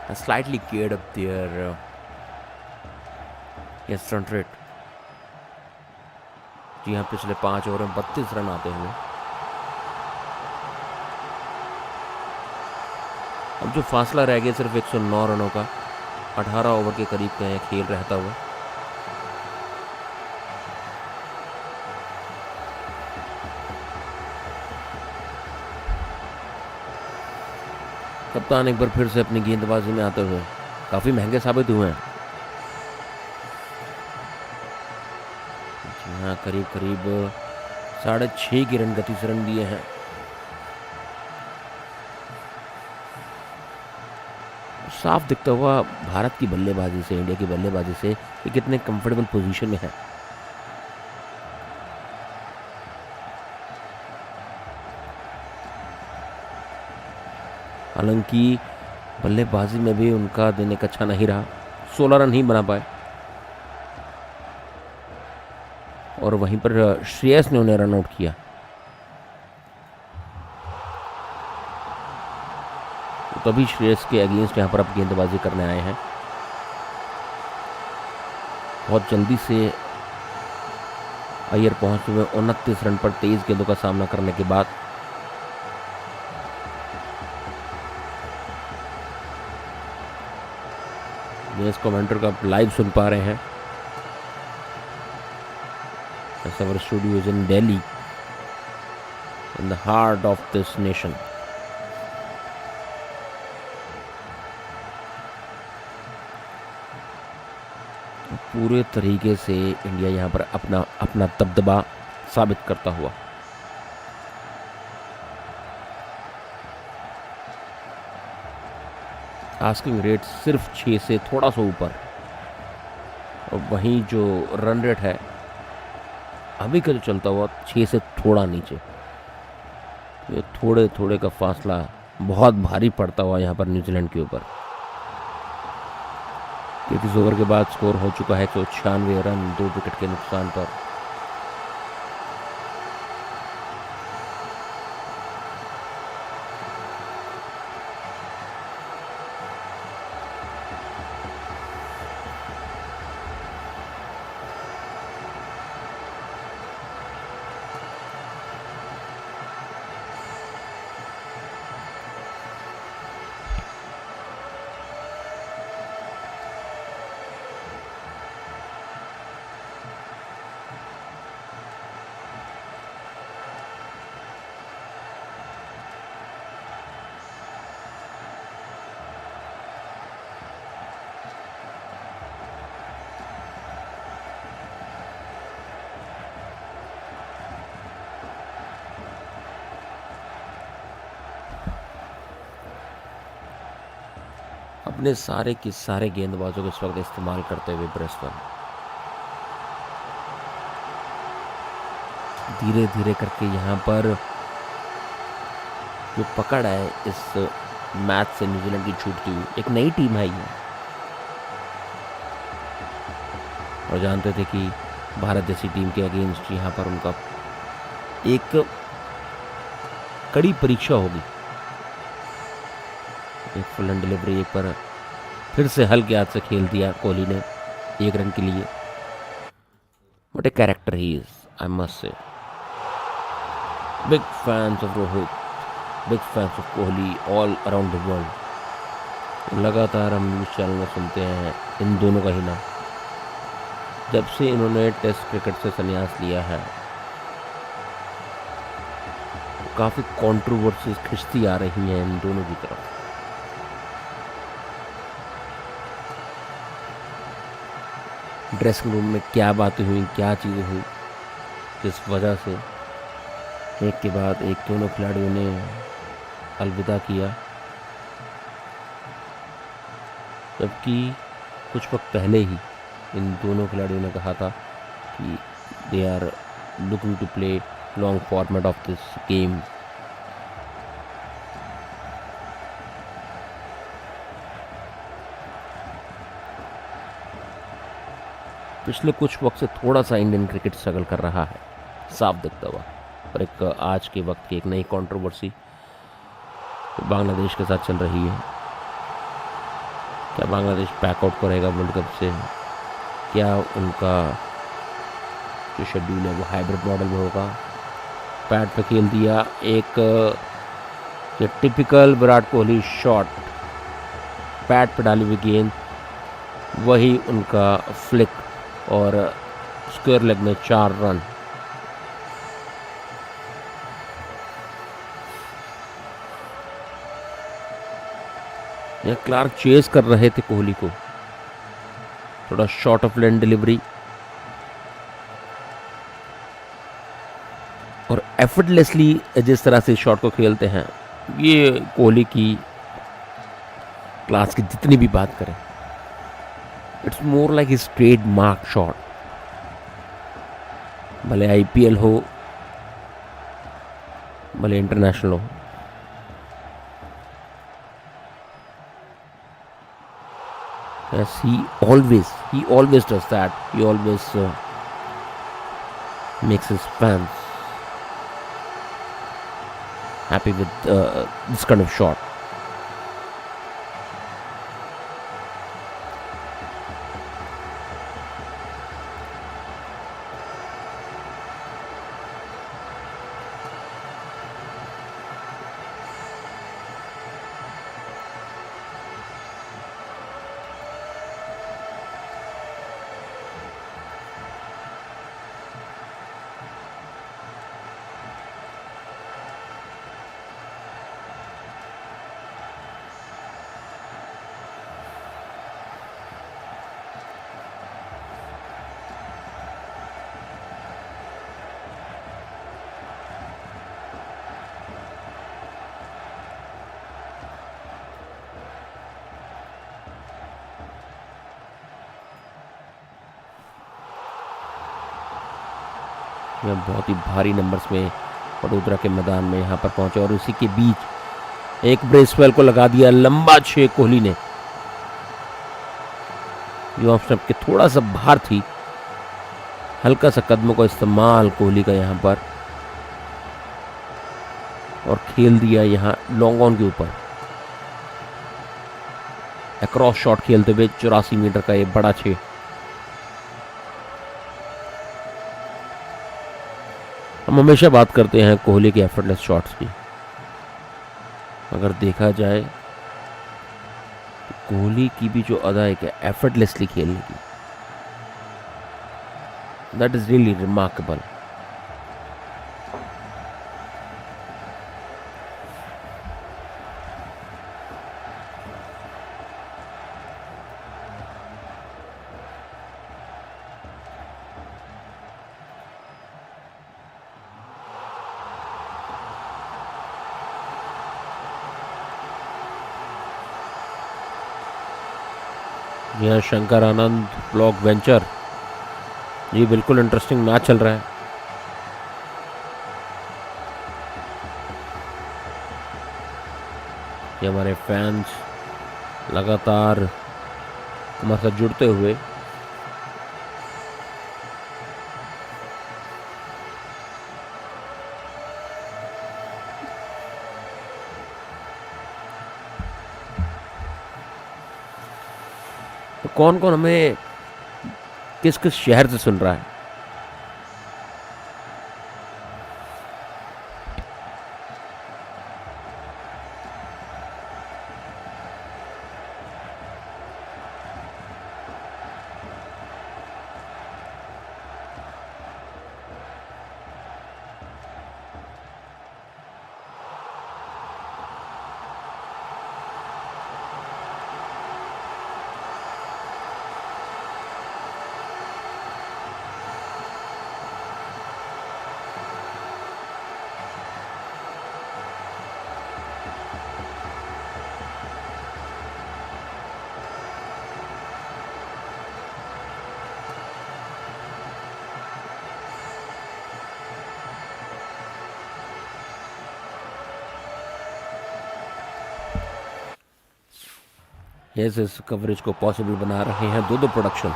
has slightly geared up their yes run rate. जी हाँ, पिछले 5 over में 32 run आते हुए अब जो फासला रह गया सिर्फ 109 रनों का, 18 ओवर के करीब का खेल रहता हुआ। कप्तान एक बार फिर से अपनी गेंदबाजी में आते हुए काफ़ी महंगे साबित हुए हैं। जी हाँ, करीब करीब 6.5 की रन गति से रन दिए हैं। साफ दिखता हुआ भारत की बल्लेबाजी से, इंडिया की बल्लेबाजी से कि कितने कंफर्टेबल पोजीशन में है। हालांकि बल्लेबाजी में भी उनका दिन एक अच्छा नहीं रहा, 16 रन ही बना पाए और वहीं पर श्रेयस ने उन्हें रन आउट किया। तभी श्रेयस के अगेंस्ट यहाँ पर अब गेंदबाजी करने आए हैं। बहुत जल्दी से अय्यर पहुंचते हुए 29 रन पर 23 गेंदों का सामना करने के बाद इस कमेंटर का लाइव सुन पा रहे हैं। Our studio is in Delhi, in the heart of this nation. पूरे तरीके से इंडिया यहाँ पर अपना दबदबा साबित करता हुआ। आस्किंग रेट सिर्फ 6 से थोड़ा सा ऊपर और वहीं जो रन रेट है अभी का जो चलता हुआ 6 से थोड़ा नीचे। ये थोड़े थोड़े का फासला बहुत भारी पड़ता हुआ यहाँ पर न्यूजीलैंड के ऊपर। 33 ओवर के बाद स्कोर हो चुका है 196 रन 2 विकेट के नुकसान पर। अपने सारे के सारे गेंदबाजों को इस वक्त इस्तेमाल करते हुए ब्रिस्बेन धीरे धीरे करके यहाँ पर जो पकड़ है इस मैच से न्यूजीलैंड की छूटती हुई, एक नई टीम है ये और जानते थे कि भारत जैसी टीम के अगेंस्ट यहाँ पर उनका एक कड़ी परीक्षा होगी। एक फुल एंड डिलीवरी एक पर फिर से हल्के हाथ से खेल दिया कोहली ने 1 रन के लिए। What a character he is, I must say. Big fans of Rohit, big fans of Kohli all around the world. लगातार हम न्यूज़ चैनल में सुनते हैं इन दोनों का ही नाम। जब से इन्होंने टेस्ट क्रिकेट से संन्यास लिया है काफ़ी कंट्रोवर्सीज खिंचती आ रही हैं इन दोनों की तरफ। ड्रेसिंग रूम में क्या बातें हुई, क्या चीज़ें हुई, जिस वजह से एक के बाद एक दोनों खिलाड़ियों ने अलविदा किया। जबकि कुछ वक्त पहले ही इन दोनों खिलाड़ियों ने कहा था कि they are looking to play long format of this game. पिछले कुछ वक्त से थोड़ा सा इंडियन क्रिकेट स्ट्रगल कर रहा है, साफ दिखता हुआ। पर एक आज के वक्त की एक नई कंट्रोवर्सी तो बांग्लादेश के साथ चल रही है। क्या बांग्लादेश बैकआउट करेगा वर्ल्ड कप से? क्या उनका जो शेड्यूल है वो हाइब्रिड मॉडल में होगा? पैड पे खेल दिया एक ये typical Virat Kohli shot, pad पे डाली हुई गेंद, वही उनका फ्लिक और स्क्वायर लेग में 4 रन। ये क्लार्क चेस कर रहे थे कोहली को, थोड़ा शॉर्ट ऑफ लेन डिलीवरी और एफर्टलेसली जिस तरह से शॉट को खेलते हैं, ये कोहली की क्लास की जितनी भी बात करें, it's more like his trademark shot. भले आईपीएल हो, भले इंटरनेशनल हो। Yes, he always does that. He always makes his fans happy with this kind of shot. बहुत ही भारी नंबर्स में वडोदरा के मैदान में यहाँ पर पहुंचे और उसी के बीच एक ब्रेसवेल को लगा दिया लंबा 6 कोहली ने, जो ऑफ स्टंप के थोड़ा सा बाहर थी। हल्का सा कदमों का इस्तेमाल कोहली का यहाँ पर, और खेल दिया यहाँ लॉन्ग ऑन के ऊपर अक्रॉस शॉट खेलते हुए 84 मीटर का ये बड़ा 6। हम हमेशा बात करते हैं कोहली के एफर्टलेस शॉट्स की। अगर देखा जाए तो कोहली की भी जो अदा है एफर्टलेसली खेलने की, दैट इज रियली रिमार्केबल। यहाँ शंकर आनंद ब्लॉक वेंचर, ये बिल्कुल इंटरेस्टिंग मैच चल रहा है। ये हमारे फैंस लगातार हमारे साथ जुड़ते हुए तो कौन कौन हमें किस किस शहर से सुन रहा है? इस कवरेज को पॉसिबल बना रहे हैं दो प्रोडक्शन,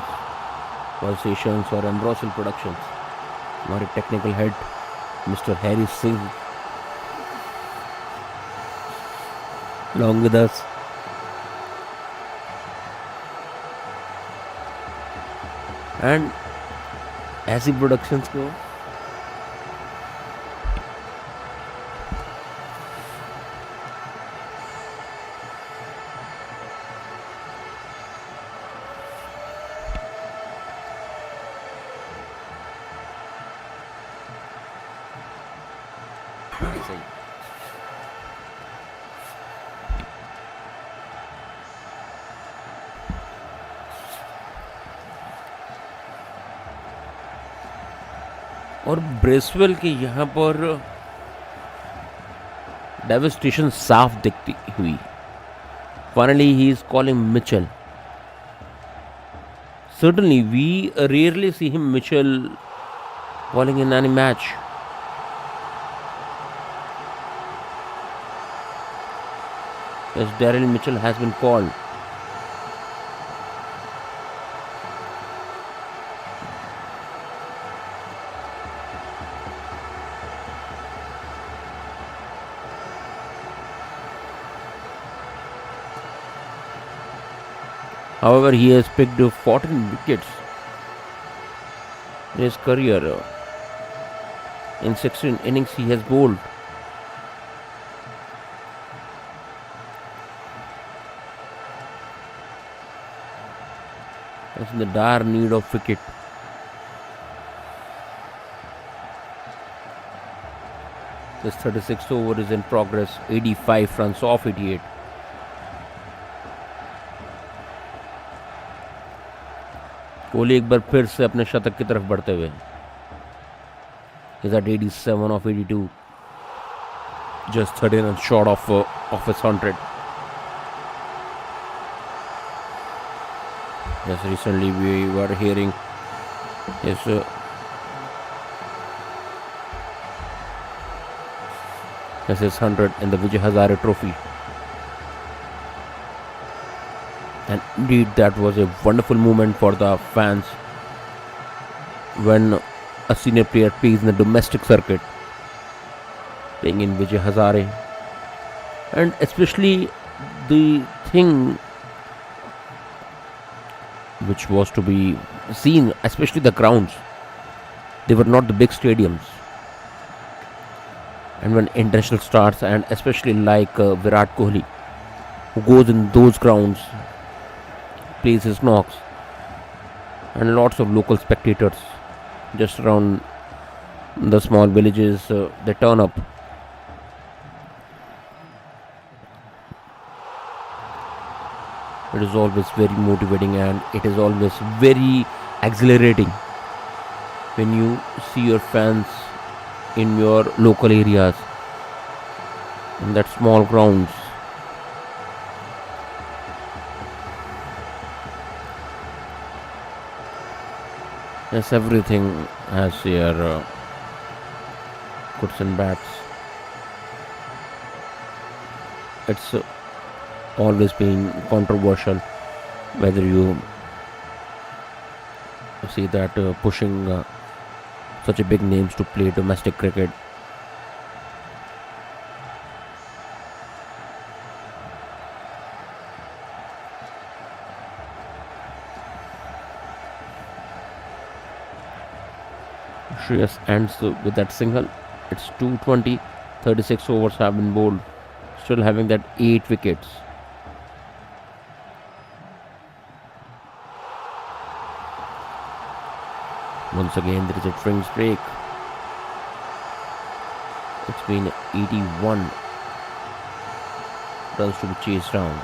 पल्सेशंस और एम्ब्रोसिल प्रोडक्शन। हमारे technical head mister Harry Singh, along with us. And ऐसी productions को ऐसा ही और ब्रेसवेल के यहाँ पर डेविस्टेशन साफ दिखती हुई. Finally, he is calling Mitchell. Certainly, we rarely see him Mitchell calling in any match. Yes, Daryl Mitchell has been called. However, he has picked 14 wickets in his career. In 16 innings, he has bowled. He's in the dire need of wicket. This 36th over is in progress. 85 runs off 88. Kohli एक बार फिर से अपने शतक की तरफ बढ़ते हुए. He's at 87 of 82. Just 13 runs short of his 100. Yes, recently we were hearing his his 100 in the Vijay Hazare Trophy. And indeed, that was a wonderful moment for the fans when a senior player plays in the domestic circuit, playing in Vijay Hazare. And especially the thing which was to be seen, especially the grounds, they were not the big stadiums. And when international stars, and especially like Virat Kohli, who goes in those grounds, plays his knocks, and lots of local spectators just around the small villages, they turn up. It is always very motivating and it is always very exhilarating when you see your fans in your local areas, in that small grounds. Yes, everything has their goods and bads. It's always been controversial whether you see that pushing such a big names to play domestic cricket. Shreyas ends with that single. It's 220, 36 overs have been bowled, still having that 8 wickets. Once again, there is a drinks break. It's been 81 runs to be chased down.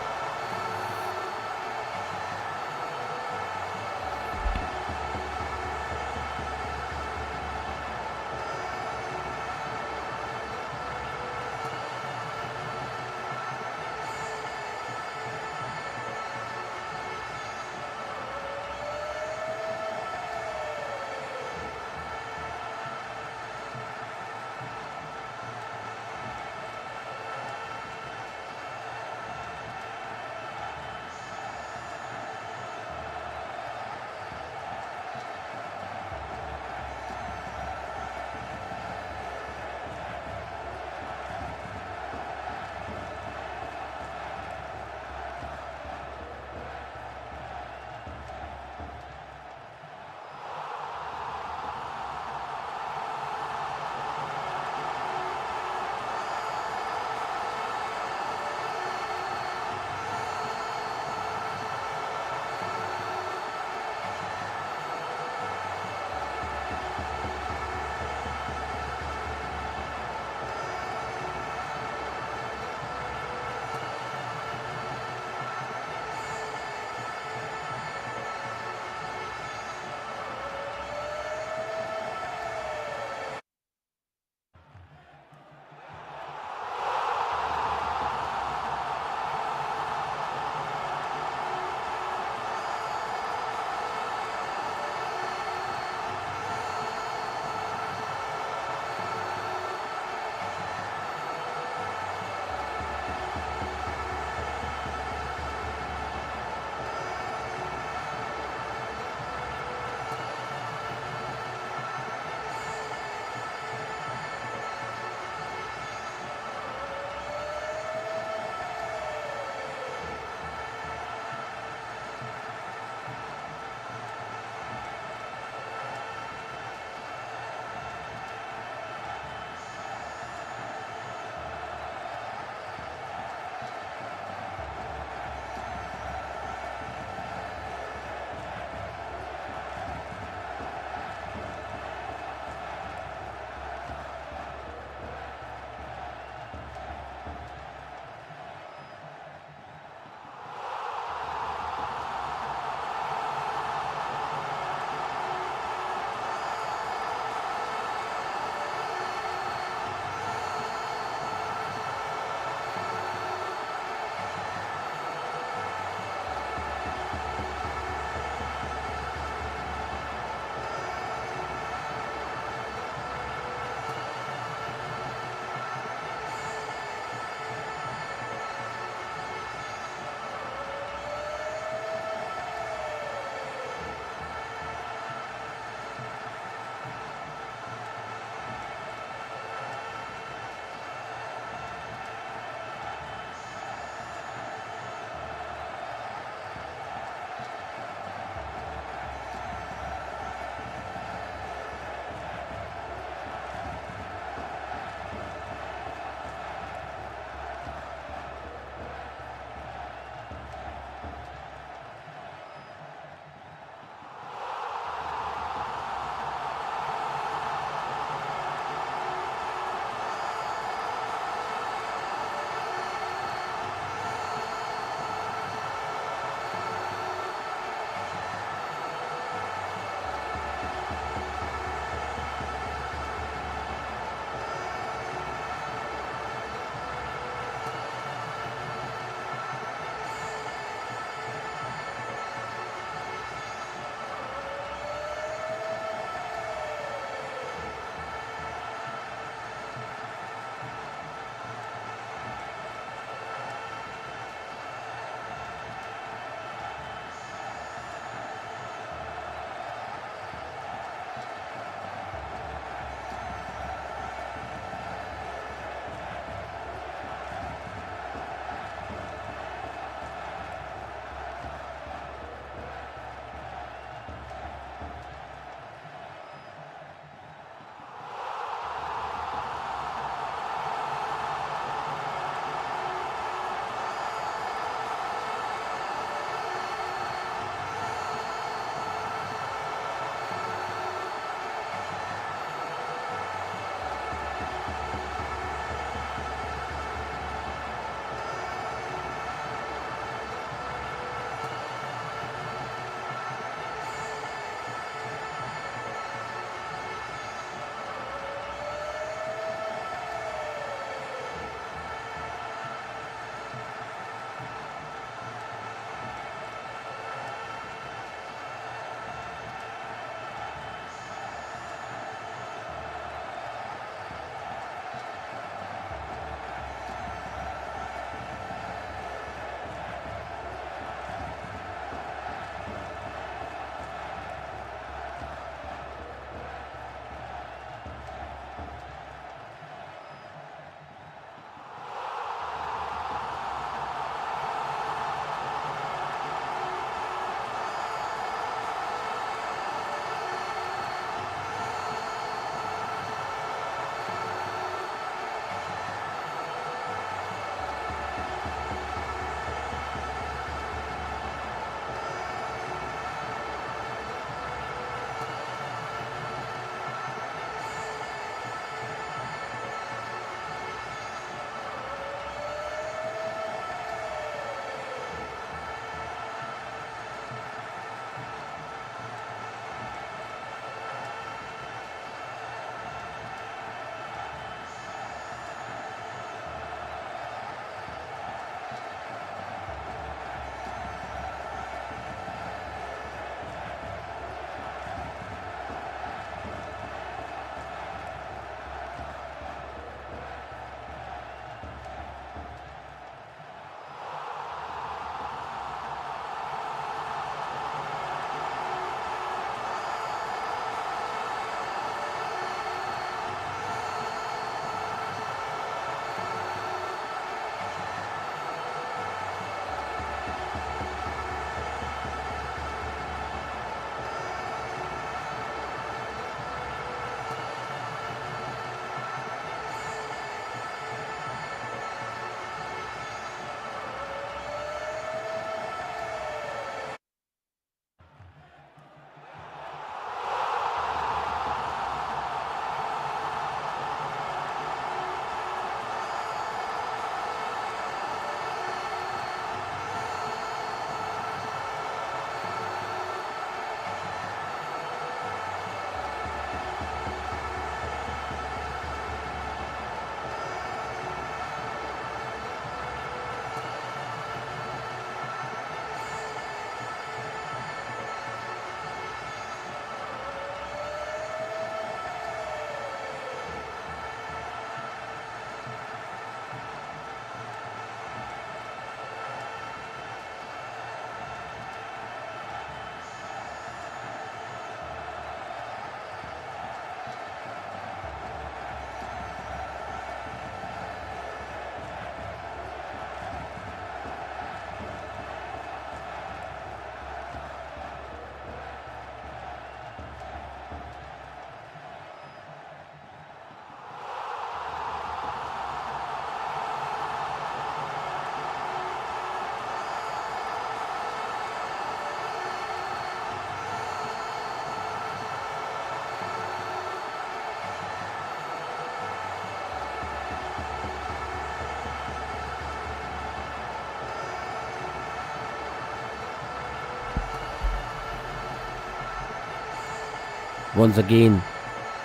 Once again,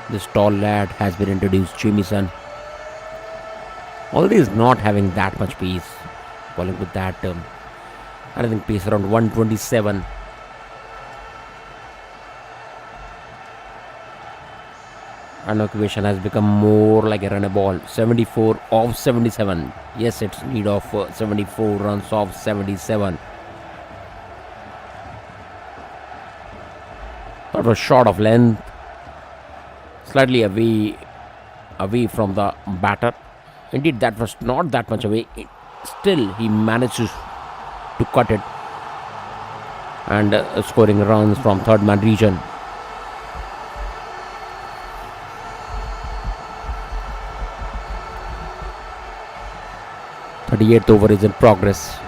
this tall lad has been introduced, Jamieson. Although he's not having that much pace, bowling with that, I think pace around 127. And occupation has become more like a runner ball. 74 of 77. Yes, it's need of 74 runs of 77. That was short of length, slightly away from the batter. Indeed, that was not that much away. Still, he manages to cut it and scoring runs from third man region. The 8th over is in progress.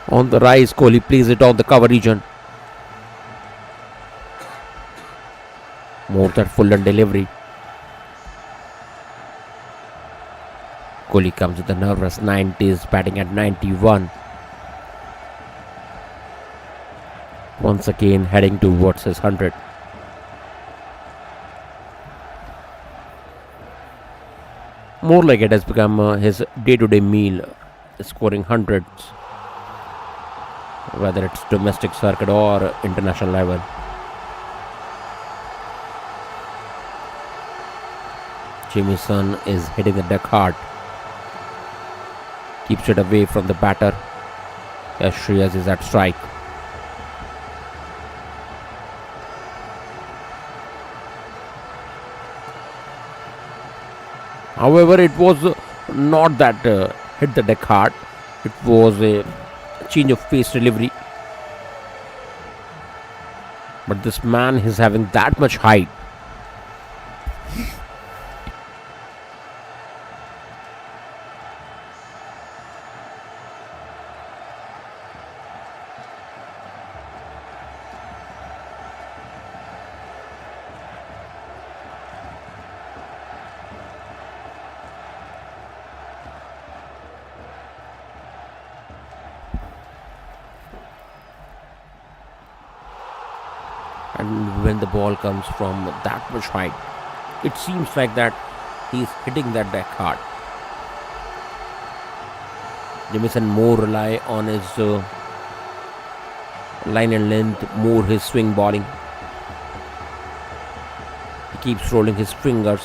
On the rise, Kohli plays it on the cover region. More that full and delivery. Kohli comes with the nervous 90s, batting at 91. Once again heading towards his 100. More like it has become his day-to-day meal, scoring hundreds, whether it's domestic circuit or international level. Jamieson is hitting the deck hard. Keeps it away from the batter. As Shreyas is at strike. However, it was not that hit the deck hard. It was a change of pace delivery. But this man is having that much height. And when the ball comes from that much height, it seems like that he's hitting that deck hard. Jamieson more rely on his line and length, more his swing bowling. He keeps rolling his fingers.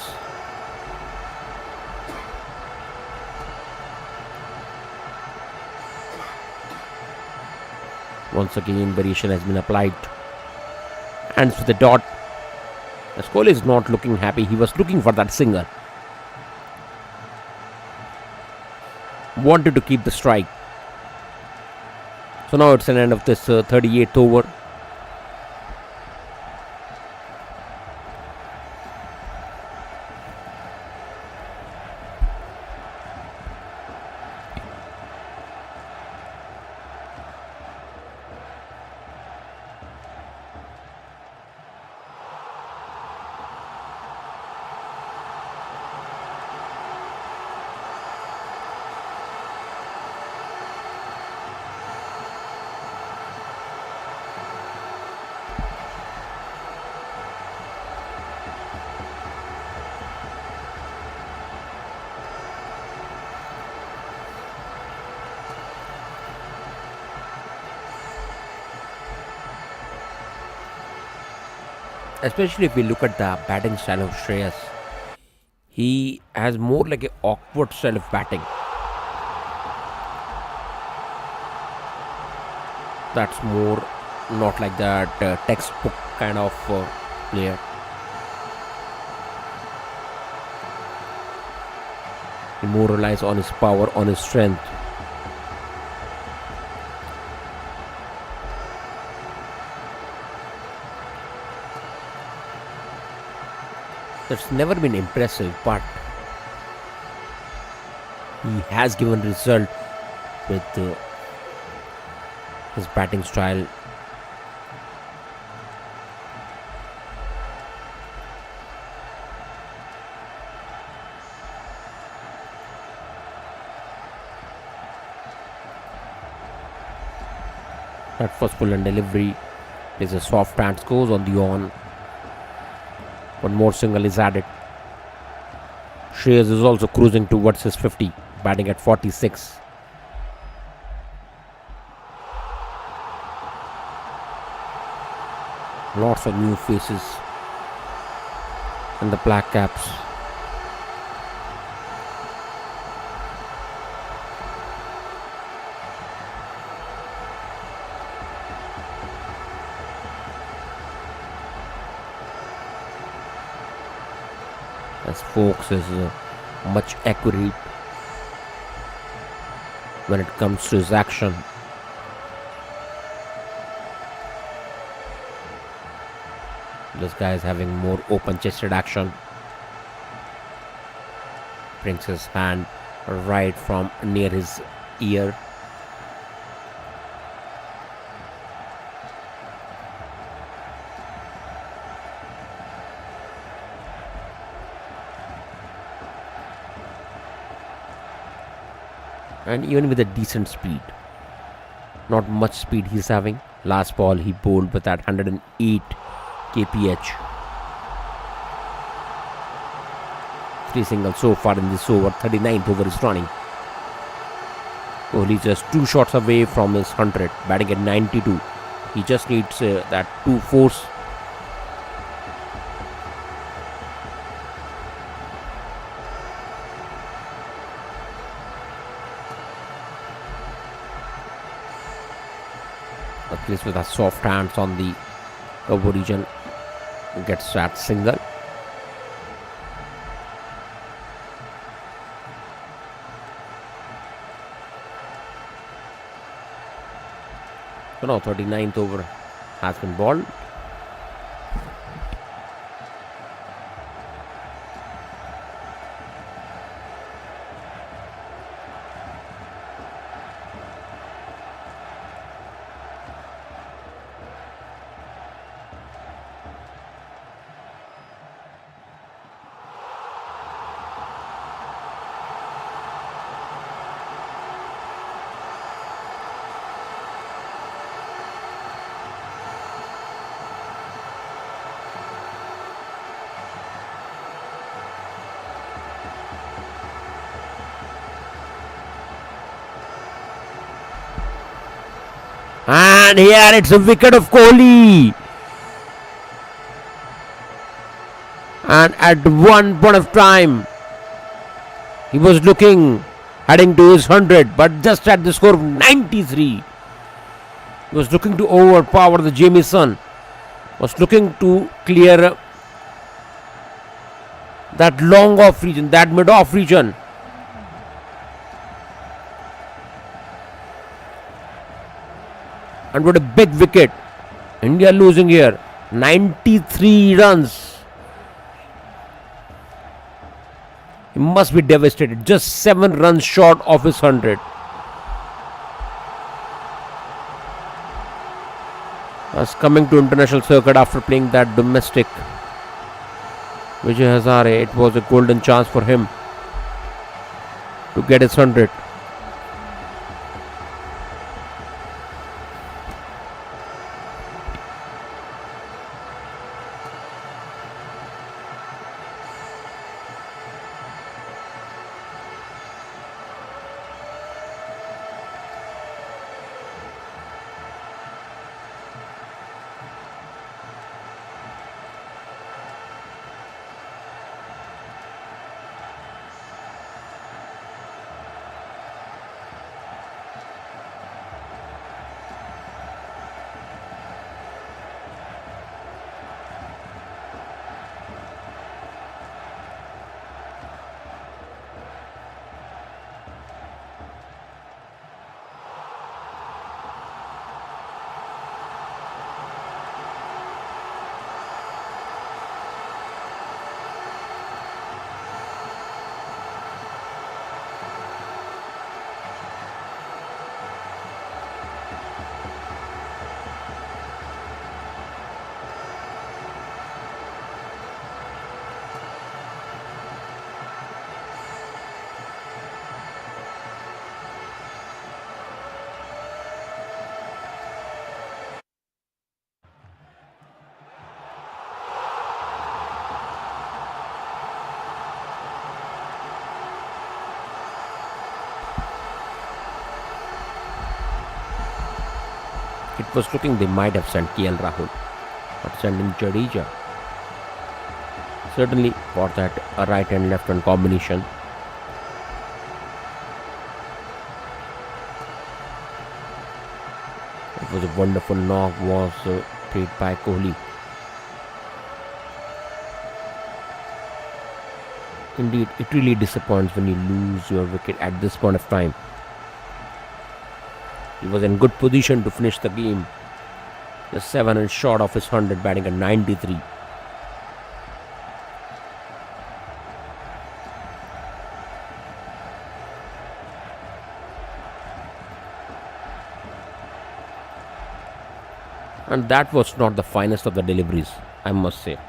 Once again, variation has been applied. Hands with the dot. The Kohli is not looking happy. He was looking for that single. Wanted to keep the strike. So now it's an end of this 38th over. Especially if we look at the batting style of Shreyas, he has more like an awkward style of batting. That's more not like that textbook kind of player. He more relies on his power, on his strength. That's never been impressive, but he has given result with his batting style. That first pull and delivery is a soft hand goes on the on. One more single is added. Shreyas is also cruising towards his 50, batting at 46. Lots of new faces and the black caps. As Fox is much accurate when it comes to his action. This guy is having more open-chested action. Brings his hand right from near his ear. And even with a decent speed, not much speed he's having. Last ball he bowled with that 108 kph. 3 singles so far in this over. 39th over is running. Kohli just 2 shots away from his 100, batting at 92. He just needs that 2 force. At least with a soft hands on the cover region, gets that single. So now 39th over has been bowled. And here it's a wicket of Kohli. And at one point of time, he was looking, heading to his 100, but just at the score of 93. He was looking to overpower the Jamieson. Was looking to clear that long off region, that mid off region. And what a big wicket. India losing here. 93 runs. He must be devastated. Just 7 runs short of his 100. As coming to international circuit after playing that domestic Vijay Hazare, it was a golden chance for him to get his 100. It was looking they might have sent KL Rahul, but sending Jadeja. Certainly for that right and left hand combination. It was a wonderful knock was played by Kohli. Indeed, it really disappoints when you lose your wicket at this point of time. He was in good position to finish the game. Just 7 and short of his 100, batting at 93. And that was not the finest of the deliveries, I must say.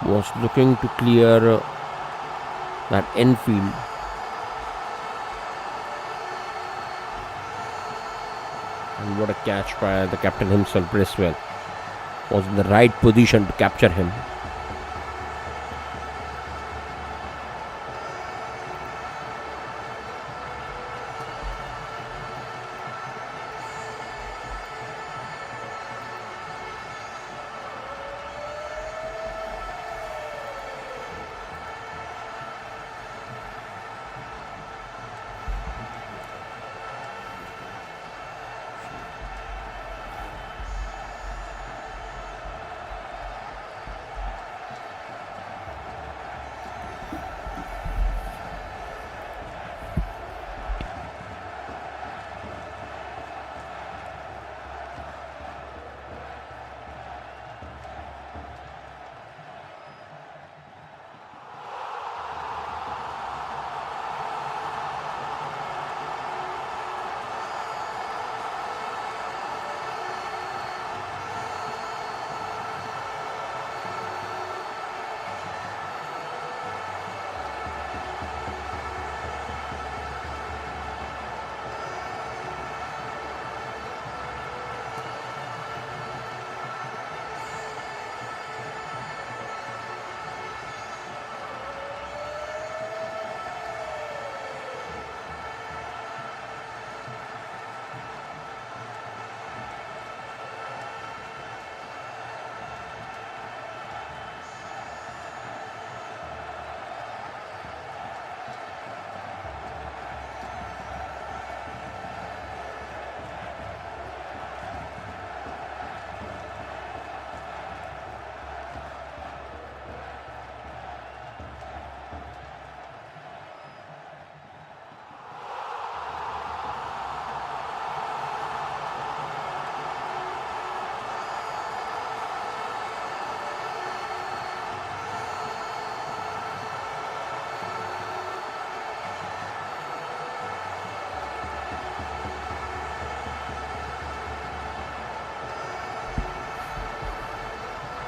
Was looking to clear that infield. And what a catch by the captain himself, Bracewell. Was in the right position to capture him.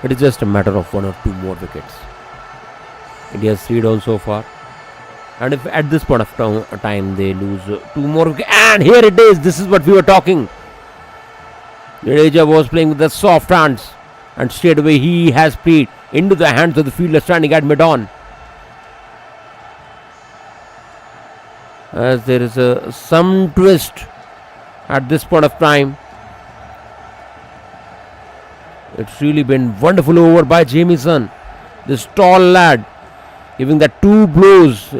It is just a matter of 1 or 2 more wickets. India's 3 down so far. And if at this point of time they lose 2 more wickets, and here it is, this is what we were talking. Jadeja was playing with the soft hands, and straight away he has played into the hands of the fielder standing at mid-on. As there is some twist at this point of time. It's really been wonderful over by Jamieson, this tall lad, giving that 2 blows.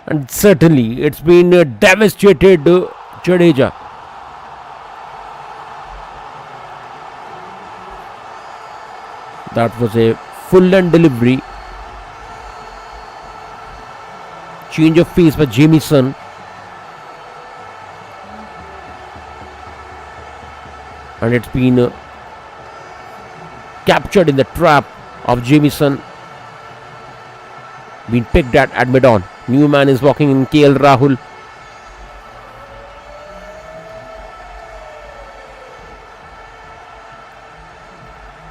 And certainly it's been devastated Jadeja. That was a full-length delivery. Change of pace by Jamieson. And it's been captured in the trap of Jamieson. Been picked at mid-on. Newman is walking in KL Rahul.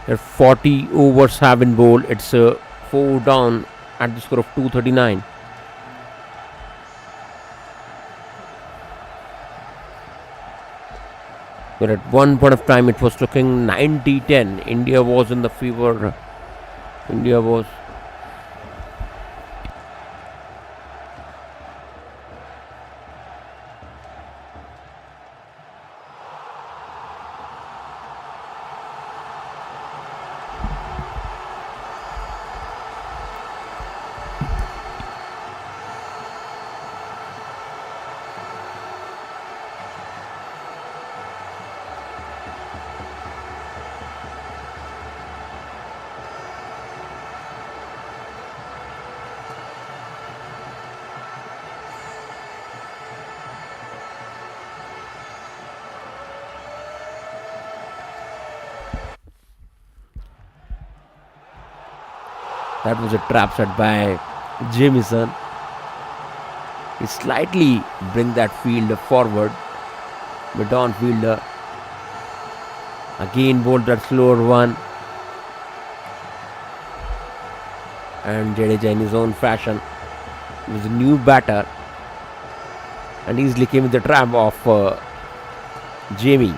There 40 overs have been bowled. It's 4 down at the score of 239. But at one point of time it was looking 90-10. India was in the fever. India was That was a trap set by Jamieson. He slightly bring that fielder forward. Mid-on fielder again bowled that slower one. And Jadeja in his own fashion was a new batter and easily came in the trap of Jamie.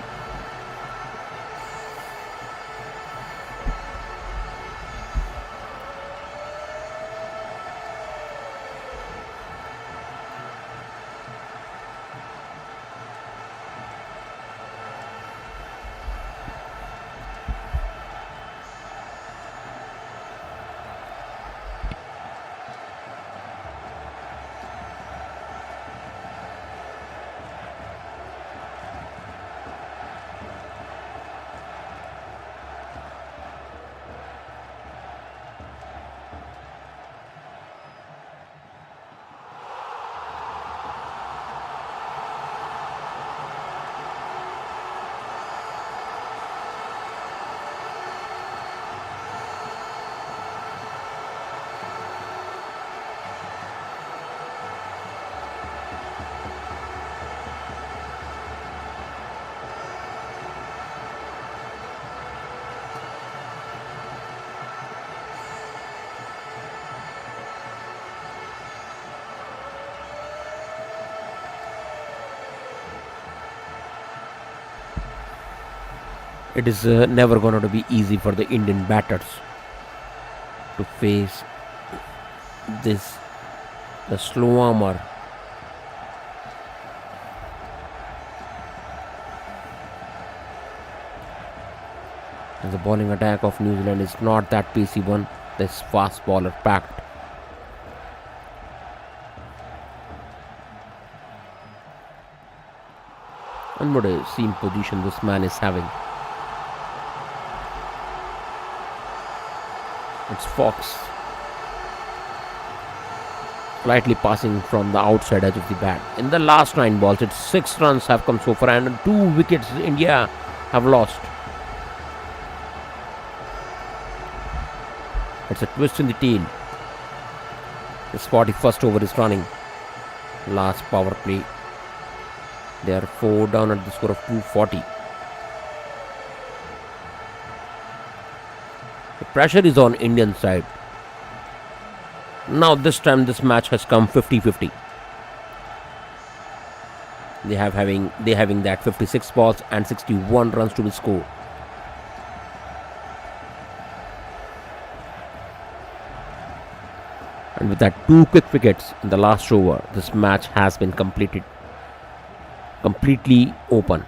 It is never going to be easy for the Indian batters to face the slow armor. And the bowling attack of New Zealand is not that pacey one. This fast bowler packed. And what a seam position this man is having. It's Fox slightly passing from the outside edge of the bat. In the last 9 balls, it's 6 runs have come so far and 2 wickets India have lost. It's a twist in the tail. This 41st over is running. Last power play. They are 4 down at the score of 240. The pressure is on Indian side. Now this time this match has come 50-50. They having that 56 balls and 61 runs to be scored. And with that 2 quick wickets in the last over, this match has been completely open.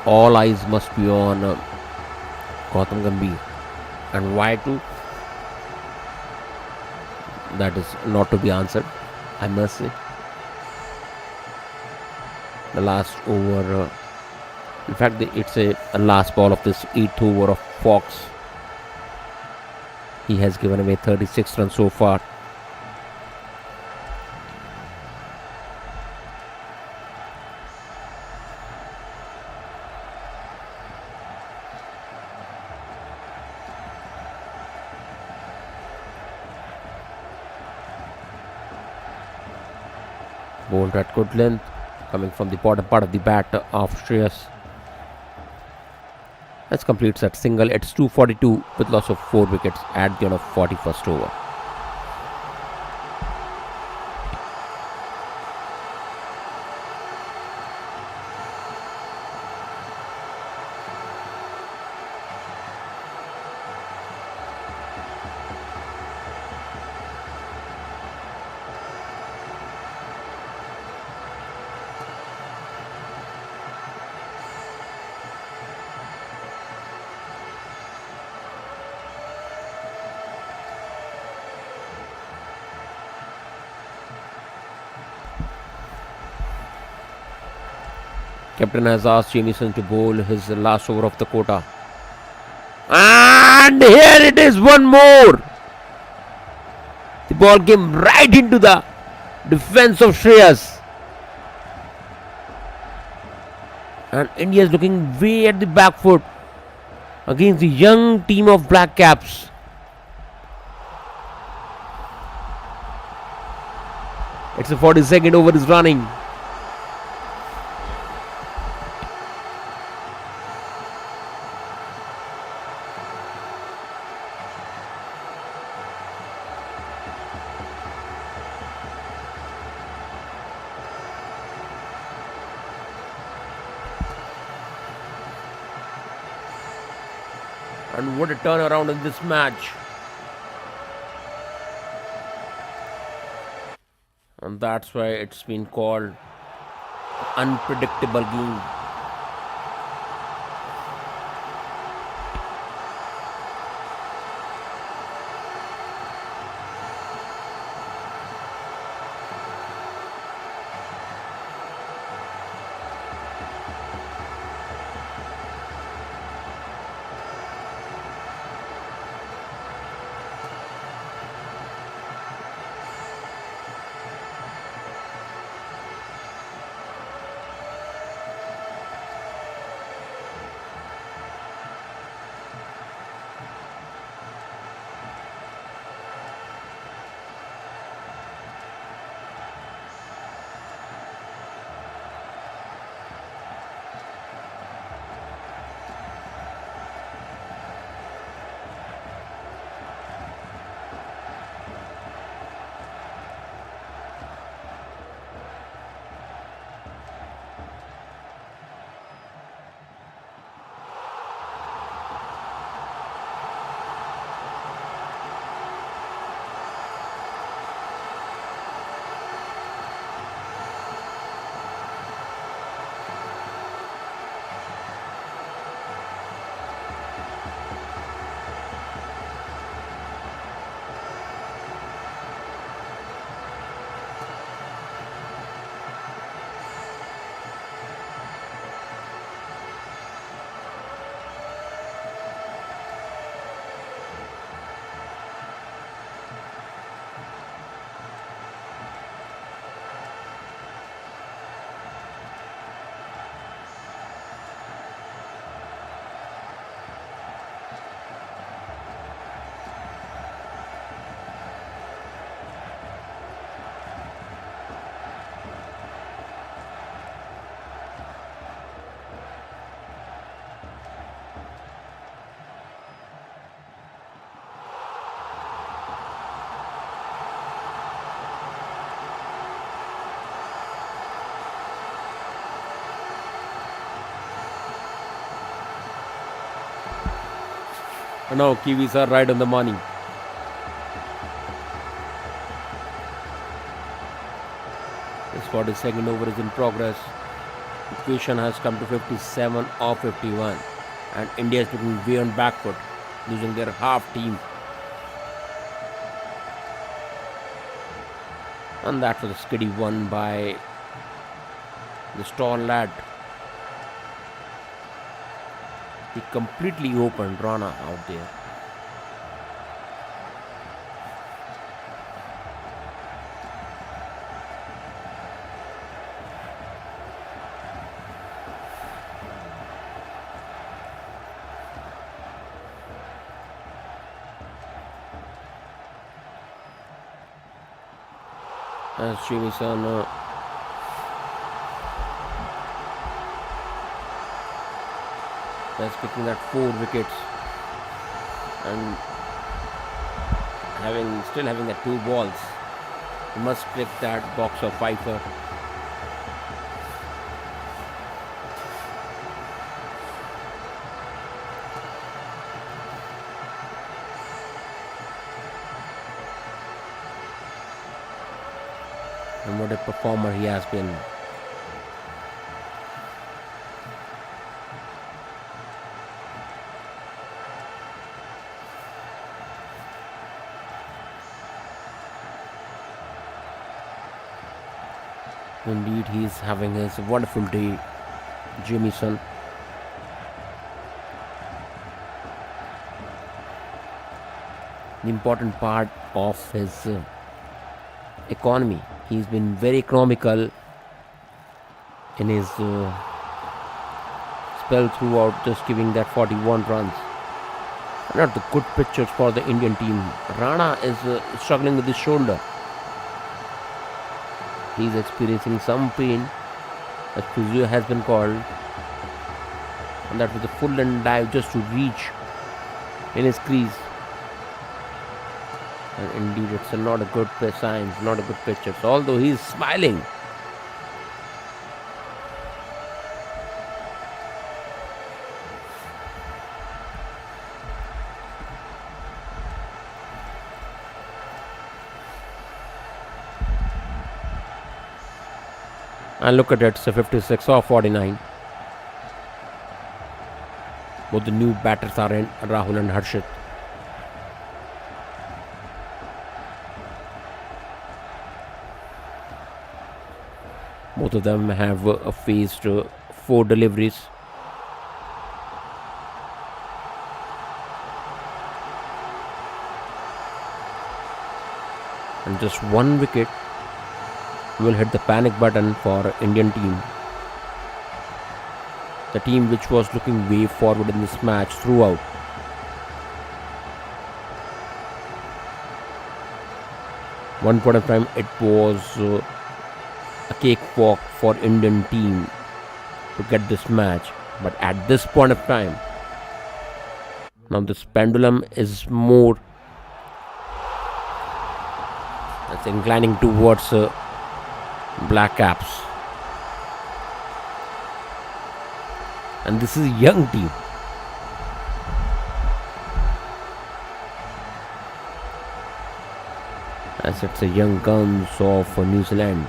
All eyes must be on Gautam Gambhir. And why too? That is not to be answered, I must say. The last over, in fact, it's a last ball of this 8th over of Fox. He has given away 36 runs so far. Bowled at good length, coming from the bottom part of the bat of Shreyas. That completes that single. It's 242 with loss of 4 wickets at the end of 41st over. Captain has asked Jamieson to bowl his last over of the quota. And here it is, one more. The ball came right into the defense of Shreyas. And India is looking way at the back foot against the young team of Black Caps. It's a 42nd over is running. And what a turnaround in this match. And that's why it's been called unpredictable game. And now Kiwis are right on the money. This 42nd over is in progress. Equation has come to 57 or 51. And India is looking way on back foot, losing their half team. And that was a skiddy won by the tall lad. He completely opened Rana out there. As Jamieson that's picking that 4 wickets and still having that 2 balls. He must click that box of Pfeiffer. And what a performer he has been. Indeed, he is having his wonderful day, Jamieson. the important part of his economy. He's been very economical in his spell throughout, just giving that 41 runs. Not the good pitchers for the Indian team. Rana is struggling with his shoulder. He's experiencing some pain, as physio has been called, and that was a full and dive just to reach in his crease. And indeed, it's not a good sign, not a good picture. So although he's smiling, and look at it, it's a 56 or 49. Both the new batters are in, Rahul and Harshit. Both of them have faced 4 deliveries. And just 1 wicket will hit the panic button for Indian team. The team which was looking way forward in this match throughout. One point of time, it was a cakewalk for Indian team to get this match. But at this point of time, now this pendulum is more, it's inclining towards Black Caps. And this is a young team. As it's a young guns of New Zealand.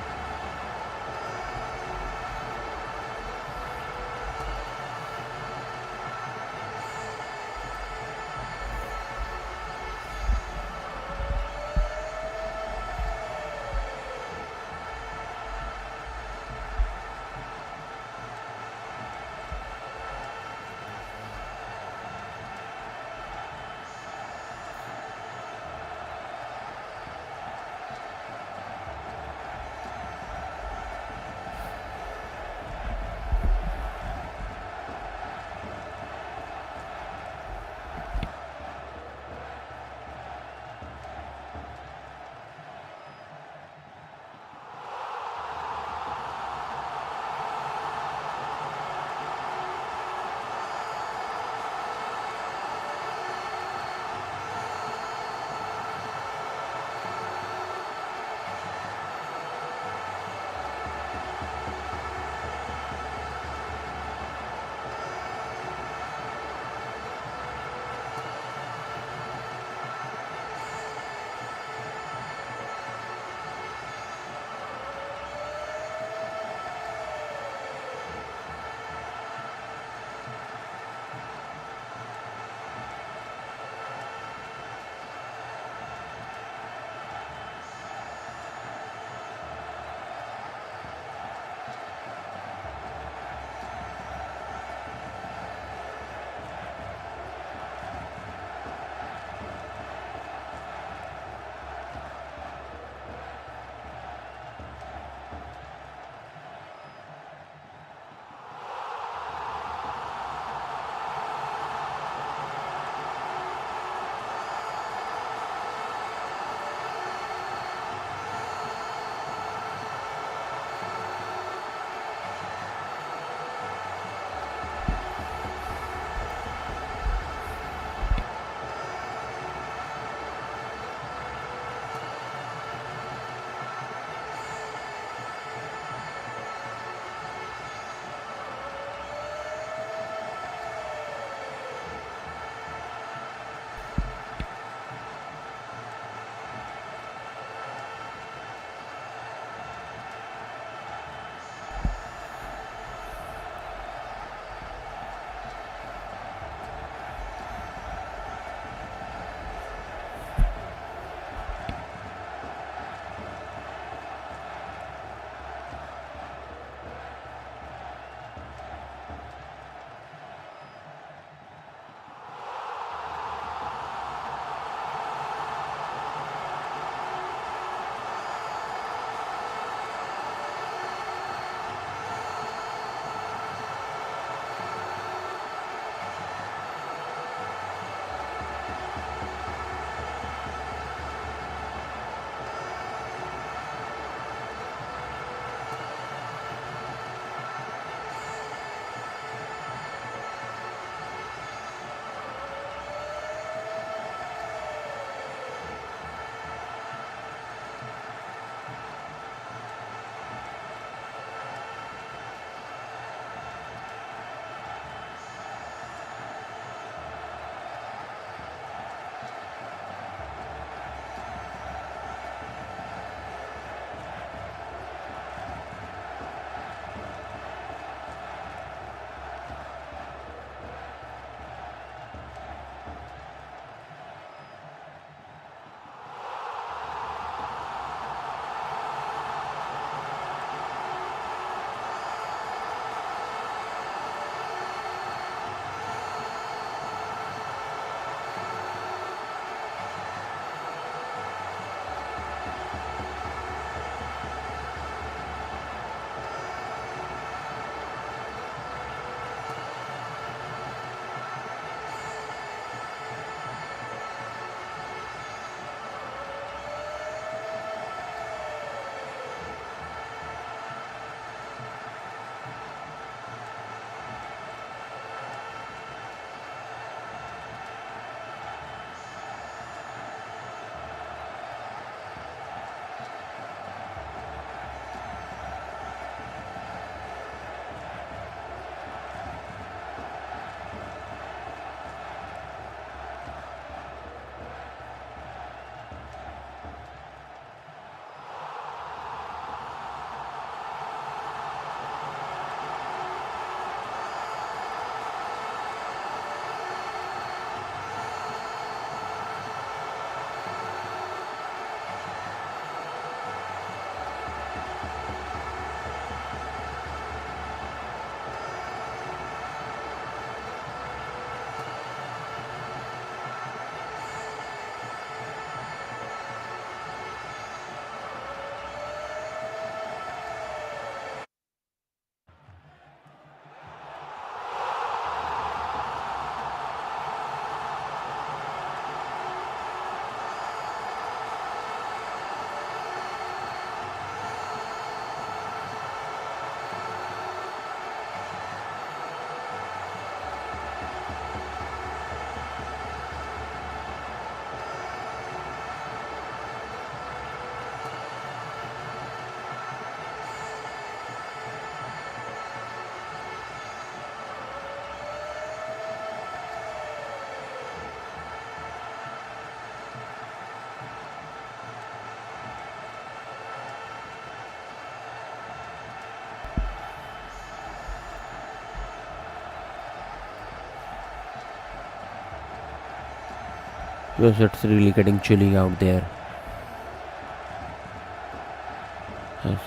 Yes, it's really getting chilly out there.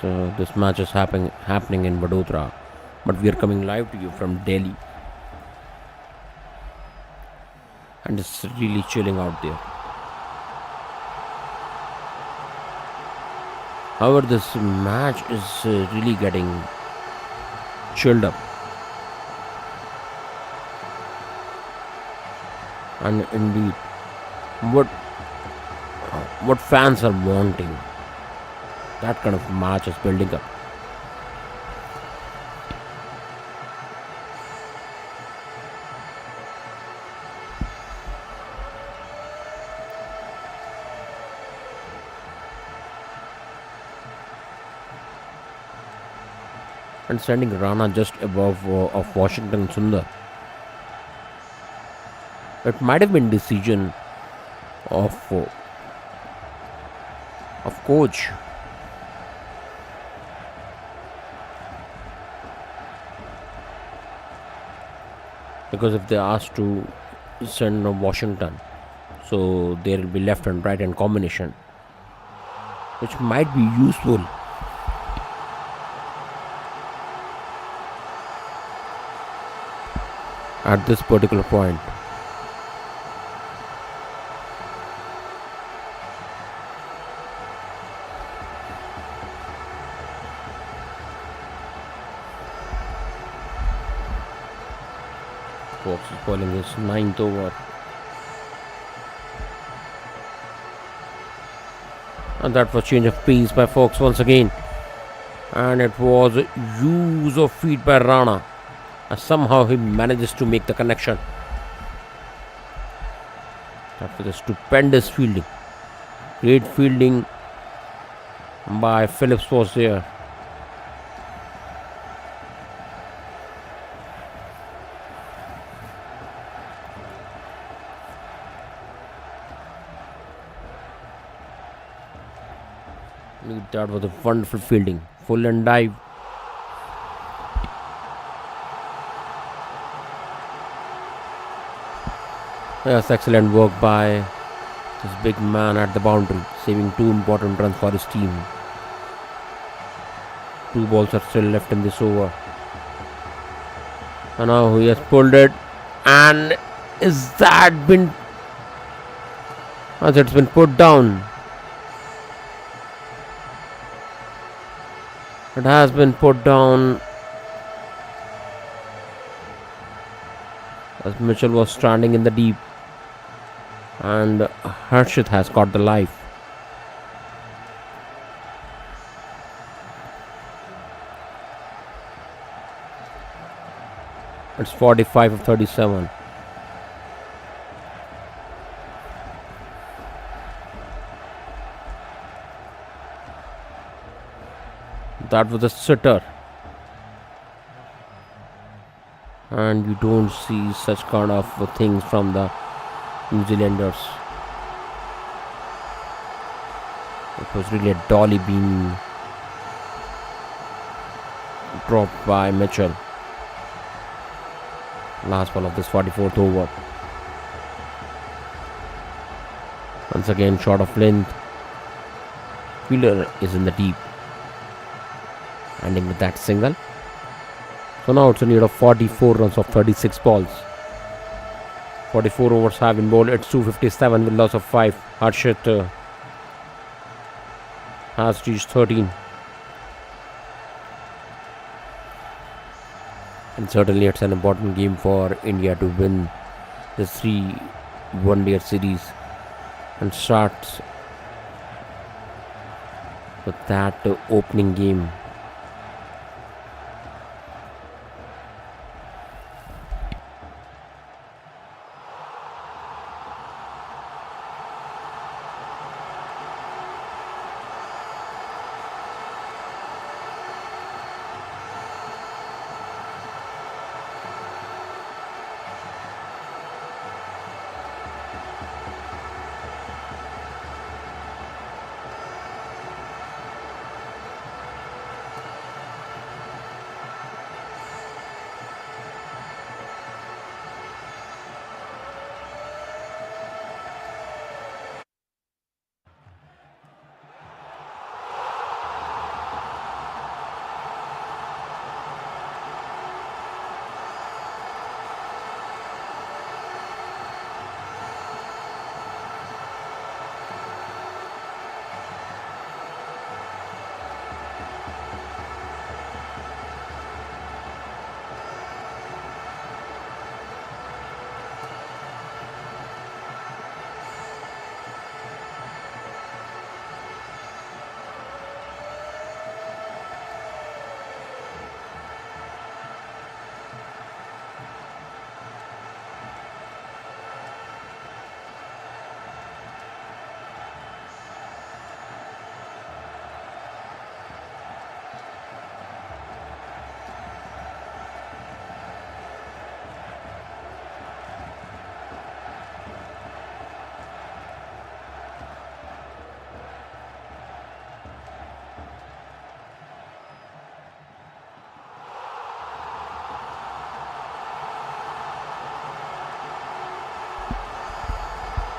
So this match is happening in Vadodara, but we are coming live to you from Delhi, and it's really chilling out there. However, this match is really getting chilled up, and indeed, what fans are wanting, that kind of match is building up. And sending Rana just above of Washington Sundar. It might have been decision of coach, because if they asked to send Washington, so there will be left and right hand combination, which might be useful. At this particular point. Fox is bowling his ninth over. And that was change of pace by Fox once again. And it was use of feet by Rana. Somehow he manages to make the connection. That was a stupendous fielding. Great fielding by Phillips was there. That was a wonderful fielding. Full and dive. Yes, excellent work by this big man at the boundary, saving two important runs for his team. Two balls are still left in this over. And now he has pulled it. And is that been... As it's been put down. It has been put down. As Mitchell was standing in the deep. And Harshit has got the life. It's 45 of 37. That was a sitter. And you don't see such kind of things from the New Zealanders. It was really a dolly being dropped by Mitchell. Last ball of this 44th over. Once again, short of length. Fielder is in the deep. Ending with that single. So now it's a need of 44 runs of 36 balls. 44 overs have been bowled. It's 257 with loss of 5. Harshit has reached 13. And certainly it's an important game for India to win the 3 one-day series and starts with that opening game.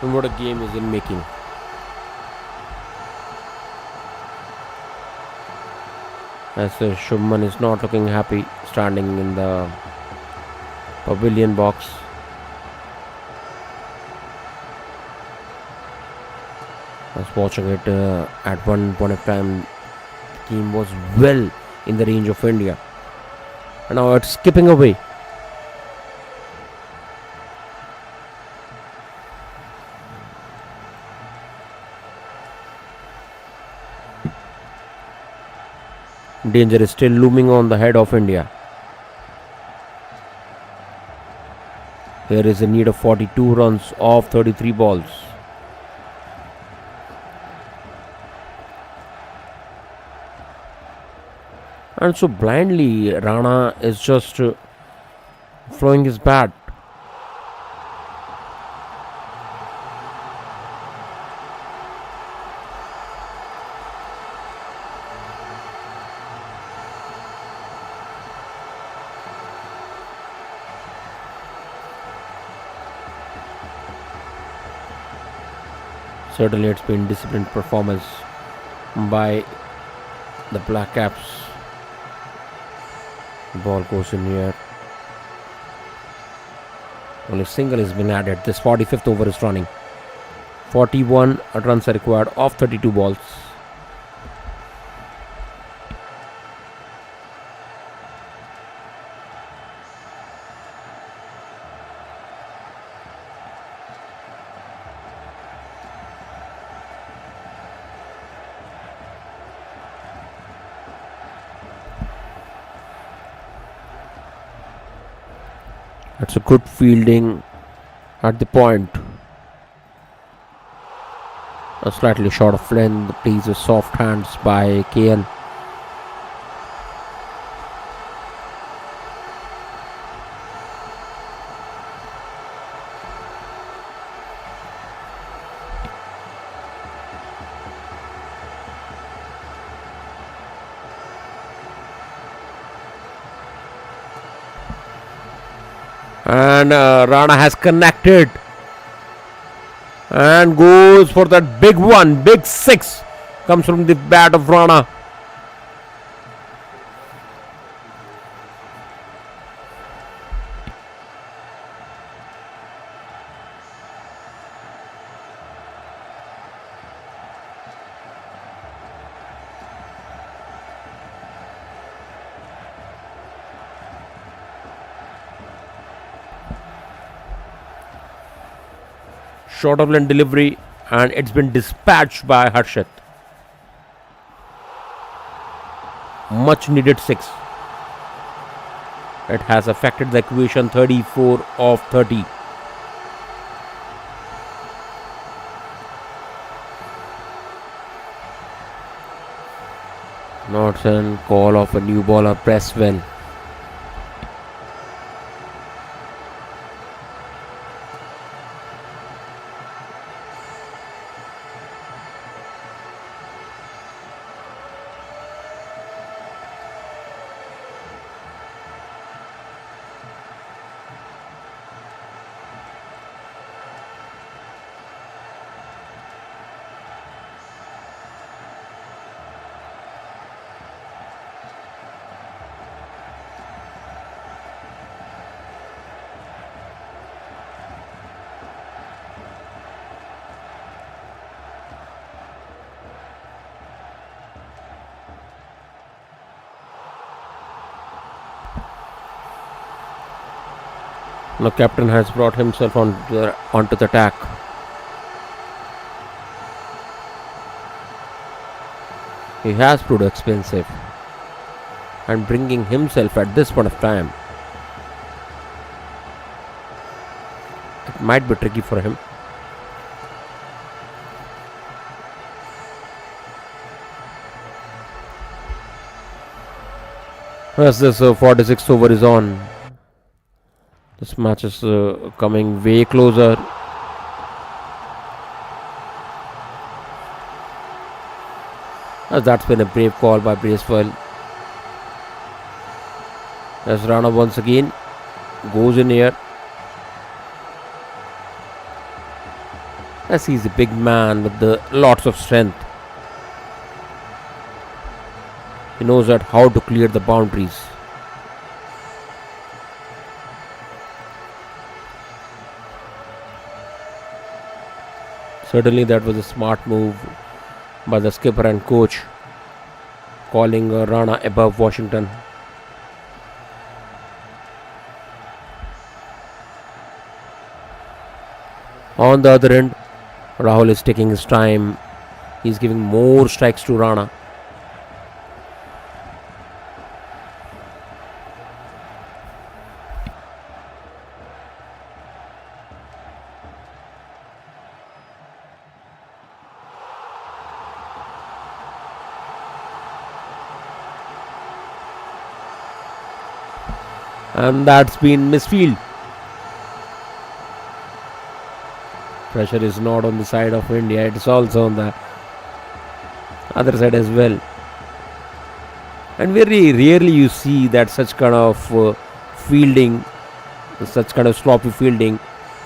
And what a game is in making. As Shubman is not looking happy standing in the pavilion box. I was watching it at one point of time. The game was well in the range of India. And now it's skipping away. Danger is still looming on the head of India. Here is a need of 42 runs off 33 balls. And so blindly Rana is just throwing his bat. Certainly it's been disciplined performance by the Black Caps. The ball goes in here. Only single has been added. This 45th over is running. 41 runs are required off 32 balls. That's a good fielding at the point. A slightly short of length, plays with soft hands by KL. And Rana has connected and goes for that big one. Big six comes from the bat of Rana. Short of length delivery, and it's been dispatched by Harshit. Much needed six. It has affected the equation. 34 of 30. Nordson call of a new bowler, press well. Now captain has brought himself onto the attack. He has proved expensive, and bringing himself at this point of time, it might be tricky for him. As this 46th over is on, this match is coming way closer. As that's been a brave call by Bracewell. As Rana once again goes in here. as he's a big man with the lots of strength. He knows that how to clear the boundaries. Certainly that was a smart move by the skipper and coach, calling Rana above Washington. On the other end, Rahul is taking his time. He's giving more strikes to Rana. And that's been misfield. Pressure is not on the side of India, it's also on the other side as well. And very rarely you see that such kind of fielding, such kind of sloppy fielding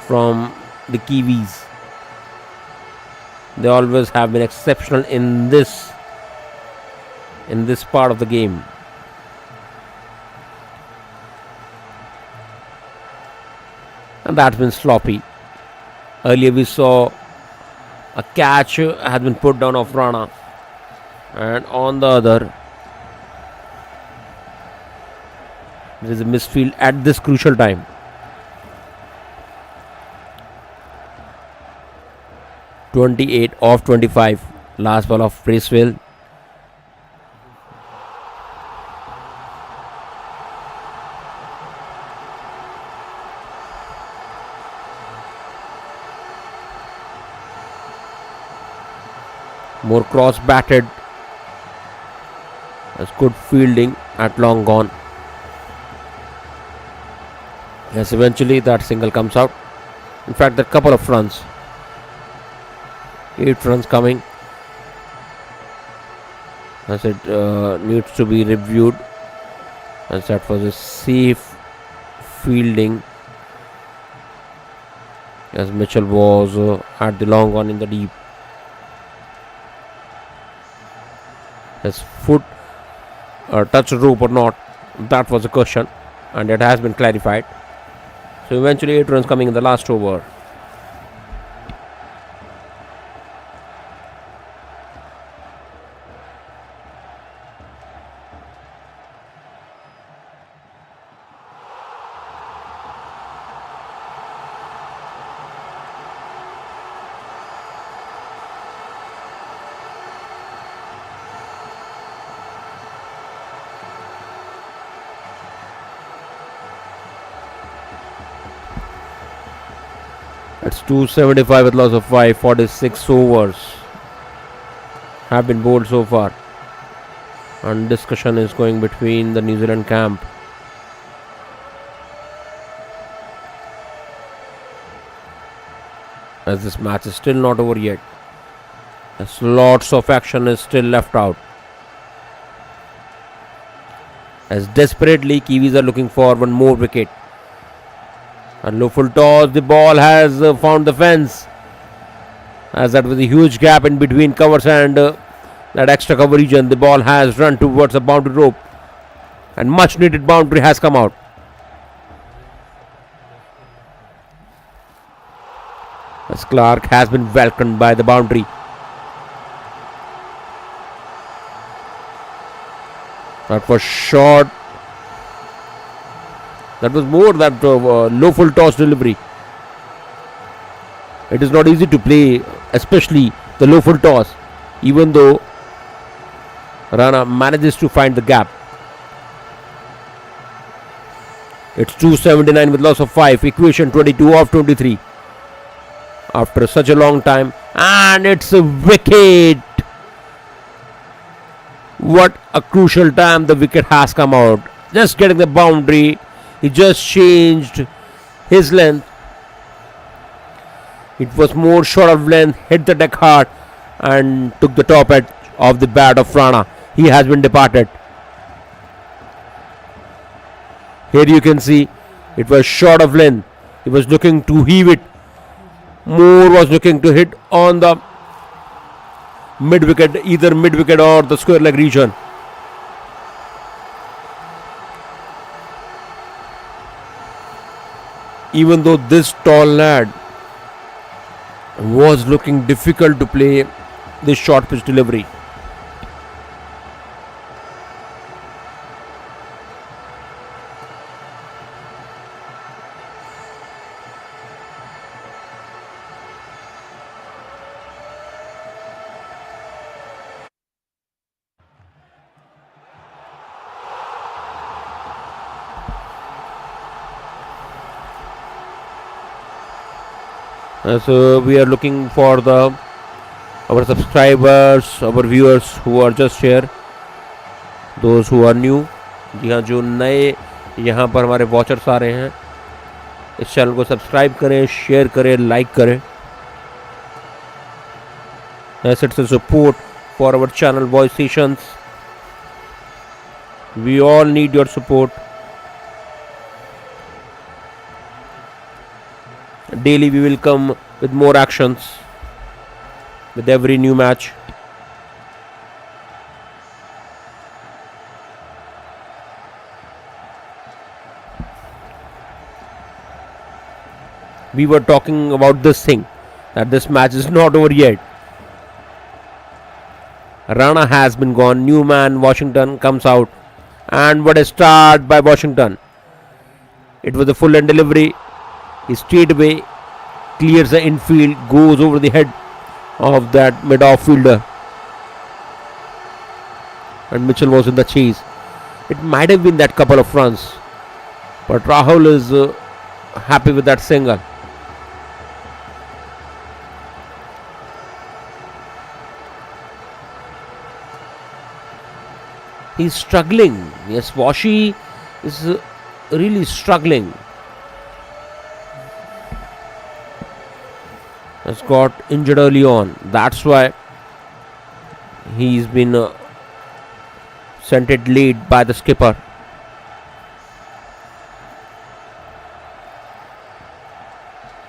from the Kiwis. They always have been exceptional in this part of the game. And that's been sloppy. Earlier we saw a catch had been put down of Rana, and on the other there is a misfield at this crucial time. (28 of 25), last ball of Bracewell. More cross batted. That's good fielding at long gone. Yes, eventually that single comes out. In fact, there are a couple of runs. 8 runs coming. As it needs to be reviewed. As that was a safe fielding. As Mitchell was at the long on in the deep. His foot touched the rope or not, that was a question, and it has been clarified. So eventually 8 runs coming in the last over. It's 275 with loss of 5. 46 overs have been bowled so far. And discussion is going between the New Zealand camp. As this match is still not over yet. As lots of action is still left out. As desperately Kiwis are looking for one more wicket. And low full toss, the ball has found the fence. As that was a huge gap in between covers and that extra cover region. The ball has run towards the boundary rope. And much needed boundary has come out. As Clark has been welcomed by the boundary. That was short. That was more that low full toss delivery. It is not easy to play, especially the low full toss, even though Rana manages to find the gap. It's 279 with loss of 5. Equation 22 of 23. After such a long time. And it's a wicket. What a crucial time the wicket has come out. Just getting the boundary. He just changed his length. It was more short of length, hit the deck hard and took the top edge of the bat of Rana. He has been departed. Here you can see it was short of length. He was looking to heave it Moore was looking to hit on the mid wicket, either mid wicket or the square leg region. Even though this tall lad was looking difficult to play this short pitch delivery. So we are looking for our subscribers, our viewers who are just here, those who are new. जी हाँ, जो नए यहाँ पर हमारे watchers आ रहे हैं, इस channel को सब्सक्राइब करें, शेयर करें, लाइक करें. As it's a support for our channel voice sessions. We all need your support. Daily we will come with more actions with every new match. We were talking about this thing, that this match is not over yet. Rana has been gone. New man Washington comes out. And what a start by Washington. It was a full end delivery. He straight away clears the infield, goes over the head of that mid outfielder. And Mitchell was in the chase. It might have been that couple of runs. But Rahul is happy with that single. He's struggling. Yes, Washi is really struggling. Has got injured early on. That's why he's been sent it late by the skipper.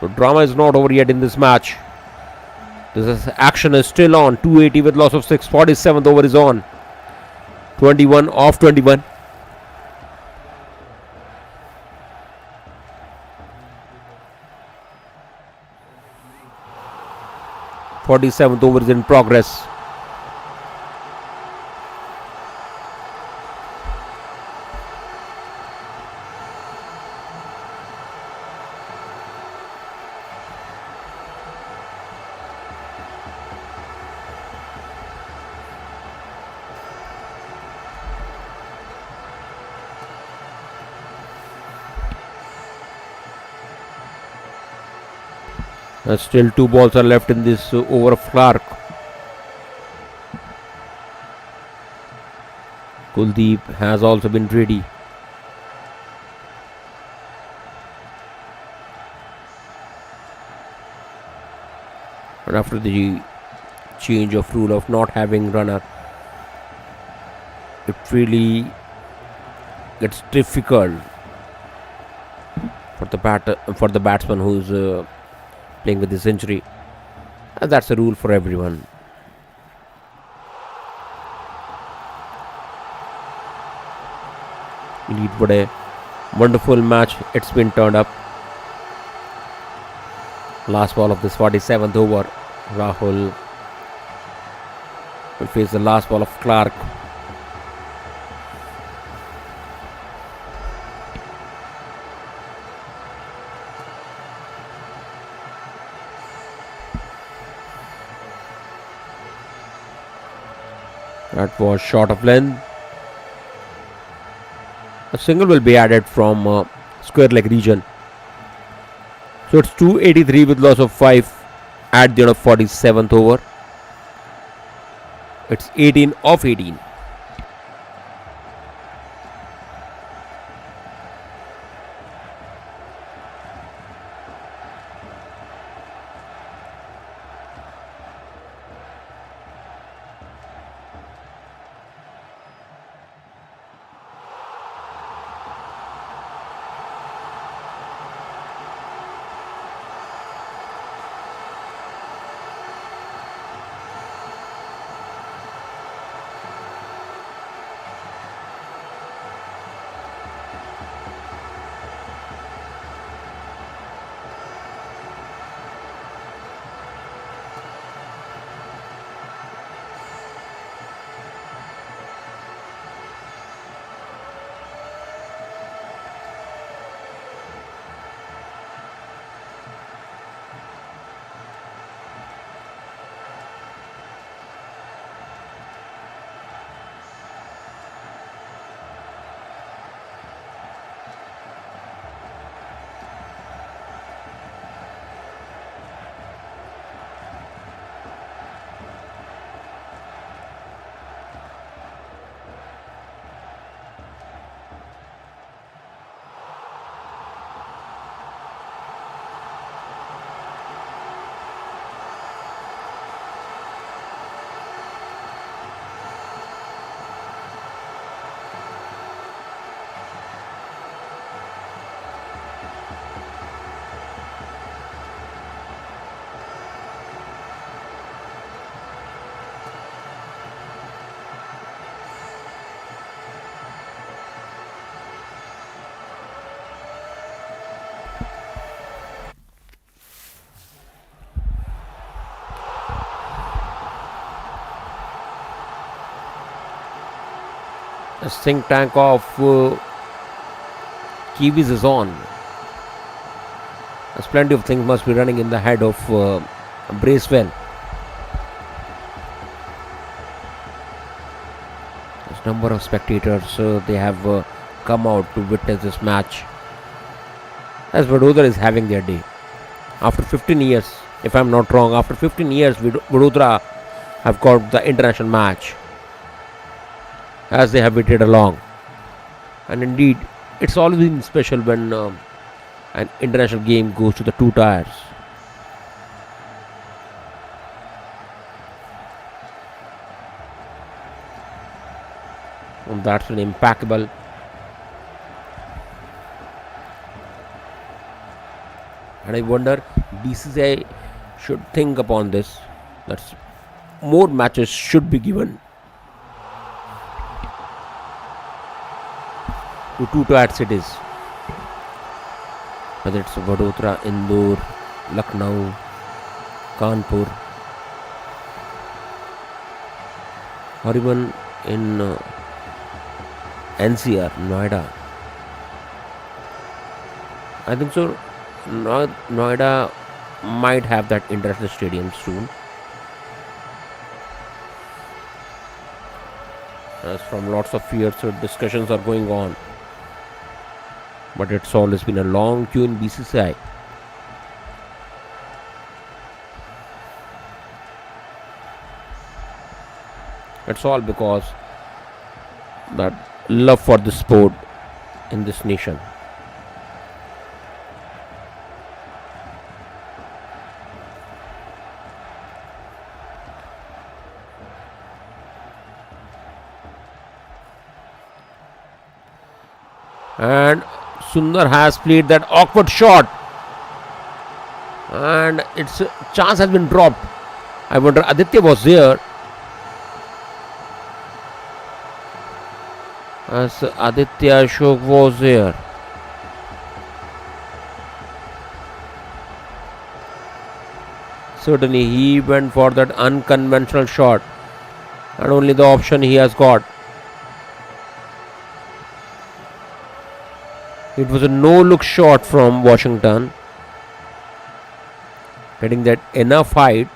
The drama is not over yet in this match. This action is still on. 280 with loss of 6. 47th over is on. 21 off 21. Forty-seventh over is in progress. Still 2 balls are left in this over of Clark. Kuldeep has also been ready. And after the change of rule of not having runner, it really gets difficult for the batsman who's playing with this injury. And that's a rule for everyone. Indeed, what a wonderful match it's been turned up. Last ball of this 47th over. Rahul will face the last ball of Clark. That was short of length. A single will be added from square leg region. So it's 283 with loss of 5 at the end of 47th over. It's 18 off 18. A think tank of Kiwis is on. There's plenty of things must be running in the head of Bracewell. There's a number of spectators. They have come out to witness this match. As Vadodara is having their day. After 15 years, if I'm not wrong, after 15 years, Vadodara have got the international match. As they have waited along. And indeed, it's always been special when an international game goes to the two tires. And that's an impeccable. And I wonder, BCCI should think upon this. That more matches should be given to two-tier cities, whether it's Vadodara, Indore, Lucknow, Kanpur, or even in NCR, Noida. I think so. Noida might have that international stadium soon. As from lots of years, so discussions are going on. But it's always been a long queue in BCCI. It's all because that love for the sport in this nation. And Sundar has played that awkward shot, and its chance has been dropped. I wonder Aditya was there, as Aditya Ashok was there. Certainly he went for that unconventional shot, and only the option he has got. It was a no-look shot from Washington, getting that enough height.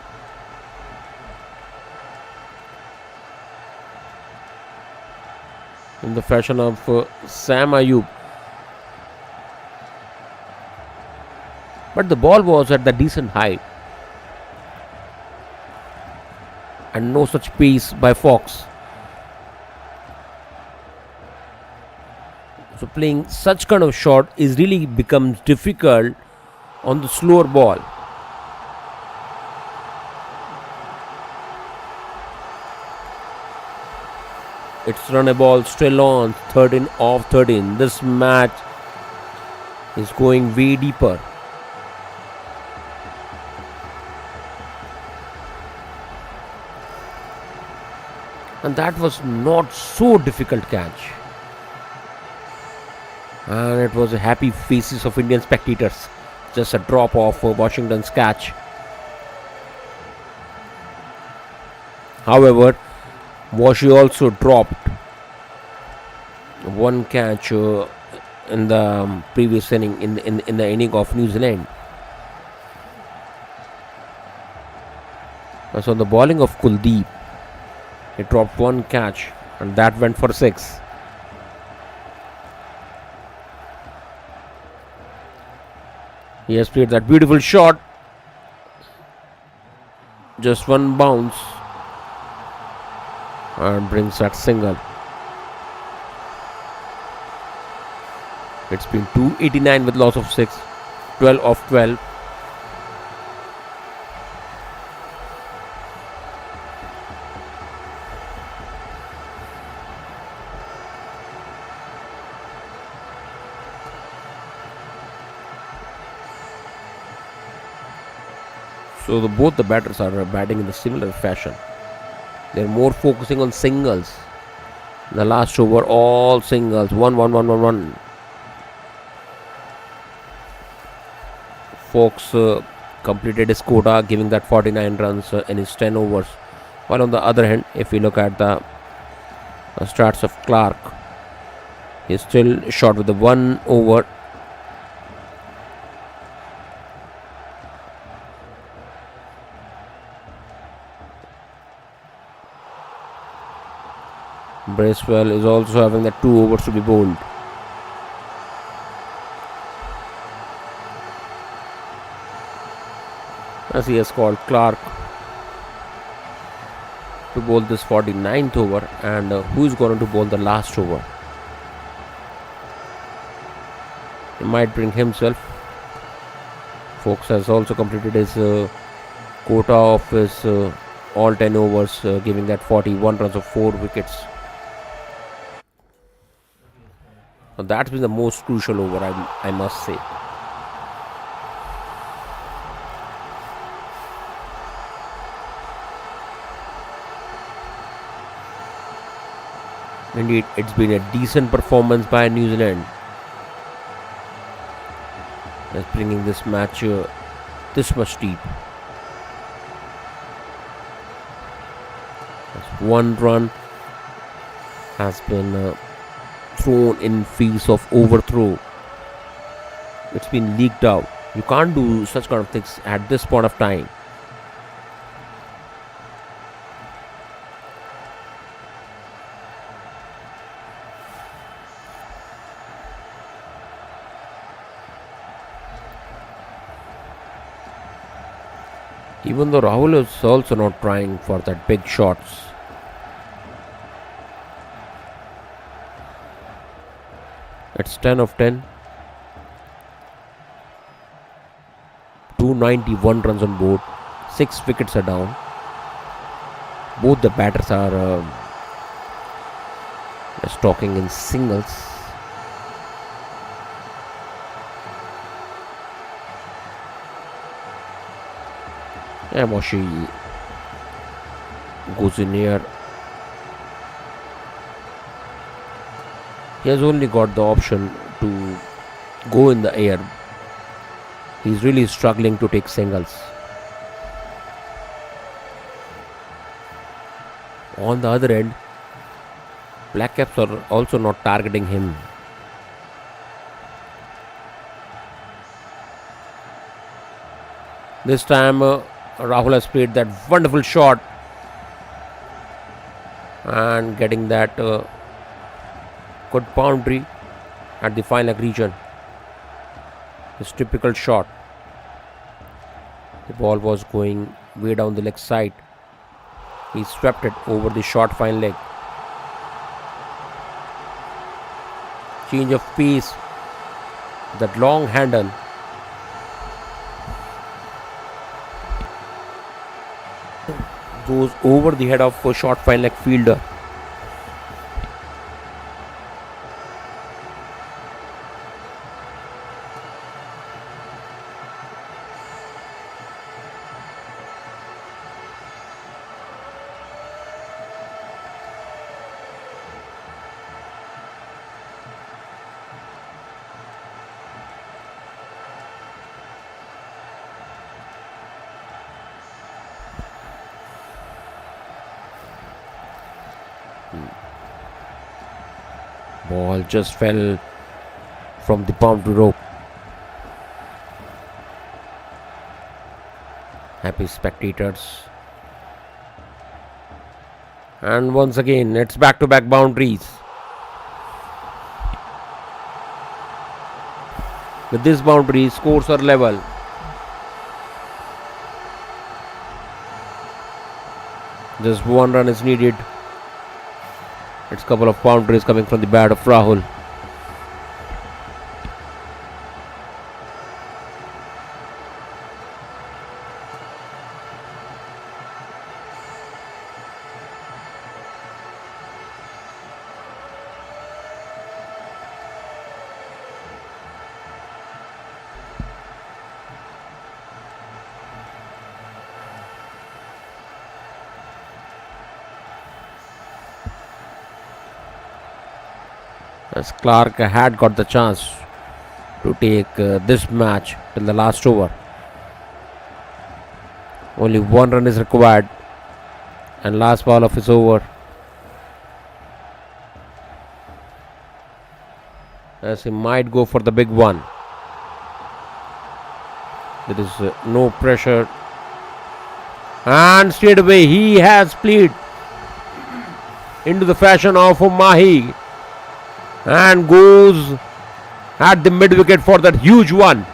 In the fashion of Sam Ayub. But the ball was at the decent height. And no such pace by Fox. So playing such kind of shot is really becomes difficult on the slower ball. It's run a ball still on 13 of 13. This match is going way deeper. And that was not so difficult catch. And it was a happy faces of Indian spectators. Just a drop off Washington's catch. However, Washi also dropped one catch in the previous inning, in the inning of New Zealand. So on the bowling of Kuldeep, he dropped one catch, and that went for 6. He has played that beautiful shot. Just one bounce. And brings that single. It's been 289 with loss of 6. 12 of 12. So both the batters are batting in a similar fashion. They're more focusing on singles. The last over, all singles. 1, 1, 1, 1, 1. Fox completed his quota, giving that 49 runs in his 10 overs. While on the other hand, if we look at the stats of Clark, He's still short with the 1 over. Bracewell is also having the 2 overs to be bowled. As he has called Clark to bowl this 49th over, and who is going to bowl the last over? He might bring himself. Fox has also completed his quota of his all 10 overs, giving that 41 runs of 4 wickets. So that's been the most crucial over, I must say. Indeed, it's been a decent performance by New Zealand. That's bringing this match this much deep. That's 1 run has been thrown in face of overthrow. It's been leaked out. You can't do such kind of things at this point of time. Even though Rahul is also not trying for that big shots. It's 10 of 10. 291 runs on board. 6 wickets are down. Both the batters are just talking in singles. Moshi goes in here. He has only got the option to go in the air. He's really struggling to take singles. On the other end, Black Caps are also not targeting him. This time Rahul has played that wonderful shot and getting that good boundary at the fine leg region. His typical shot. The ball was going way down the leg side. He swept it over the short fine leg. Change of pace. That long handle. Goes over the head of a short fine leg fielder. Ball just fell from the boundary rope. Happy spectators. And once again, it's back-to-back boundaries. With this boundary, scores are level. Just 1 run is needed. It's a couple of boundaries coming from the bat of Rahul. As Clark had got the chance to take this match till the last over. Only 1 run is required, and last ball of his over. as he might go for the big one. There is no pressure, and straight away he has played into the fashion of Mahi and goes at the mid wicket for that huge one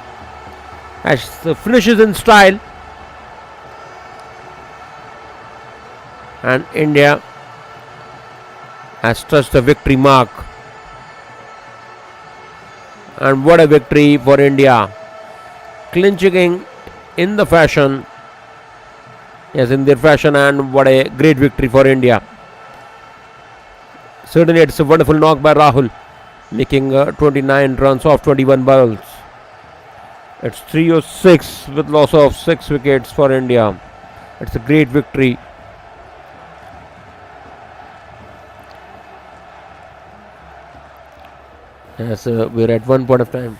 as finishes in style, and India has touched the victory mark. And what a victory for India, clinching in the fashion, yes, in their fashion, and what a great victory for India. Certainly it's a wonderful knock by Rahul, making 29 runs off 21 balls. It's 306 with loss of 6 wickets for India. It's a great victory. Yes, we're at one point of time.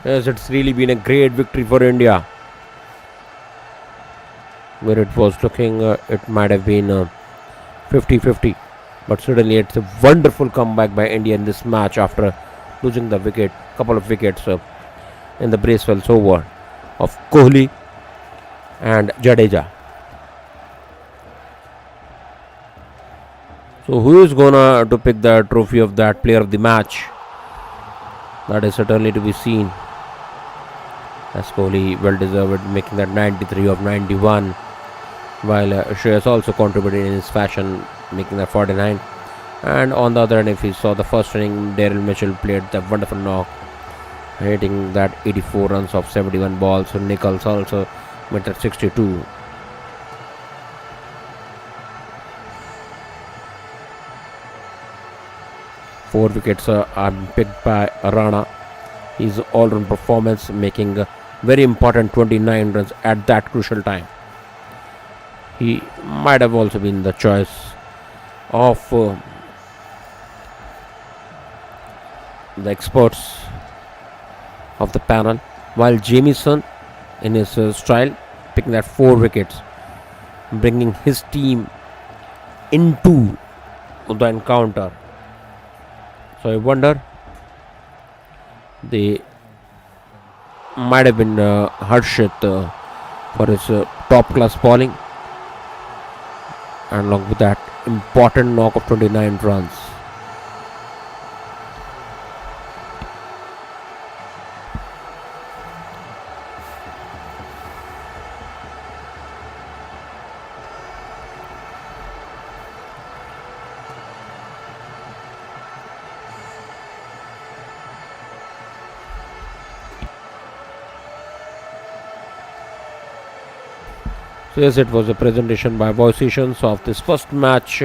Yes, it's really been a great victory for India. Where it was looking, it might have been 50-50. But certainly it's a wonderful comeback by India in this match after losing the wicket, couple of wickets in the Bracewell's over of Kohli and Jadeja. So who is gonna to pick the trophy of that player of the match? That is certainly to be seen. As Kohli well deserved, making that 93 of 91, while Shreyas also contributed in his fashion, making that 49. And on the other hand, if you saw the first inning, Daryl Mitchell played the wonderful knock, hitting that 84 runs off 71 balls. So Nichols also made that 62. Four wickets are picked by Rana. His all-round performance making a very important 29 runs at that crucial time. He might have also been the choice of the experts of the panel, while Jamieson in his style picking that 4 wickets, bringing his team into the encounter. So I wonder they might have been Harshit for his top class bowling, and along with that important knock of 29 runs. So yes, it was a presentation by Voice Sessions of this first match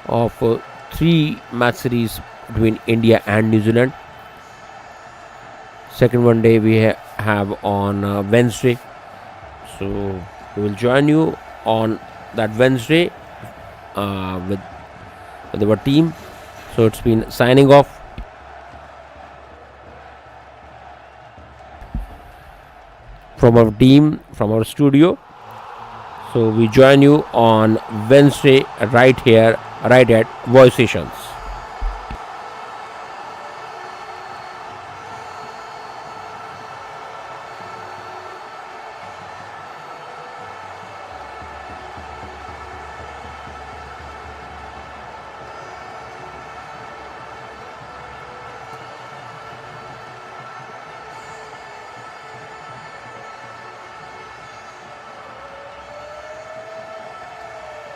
of 3 match series between India and New Zealand. Second one day we have on Wednesday. So we will join you on that Wednesday with our team. So it's been signing off from our team, from our studio. So we join you on Wednesday right here, right at Voice Sessions.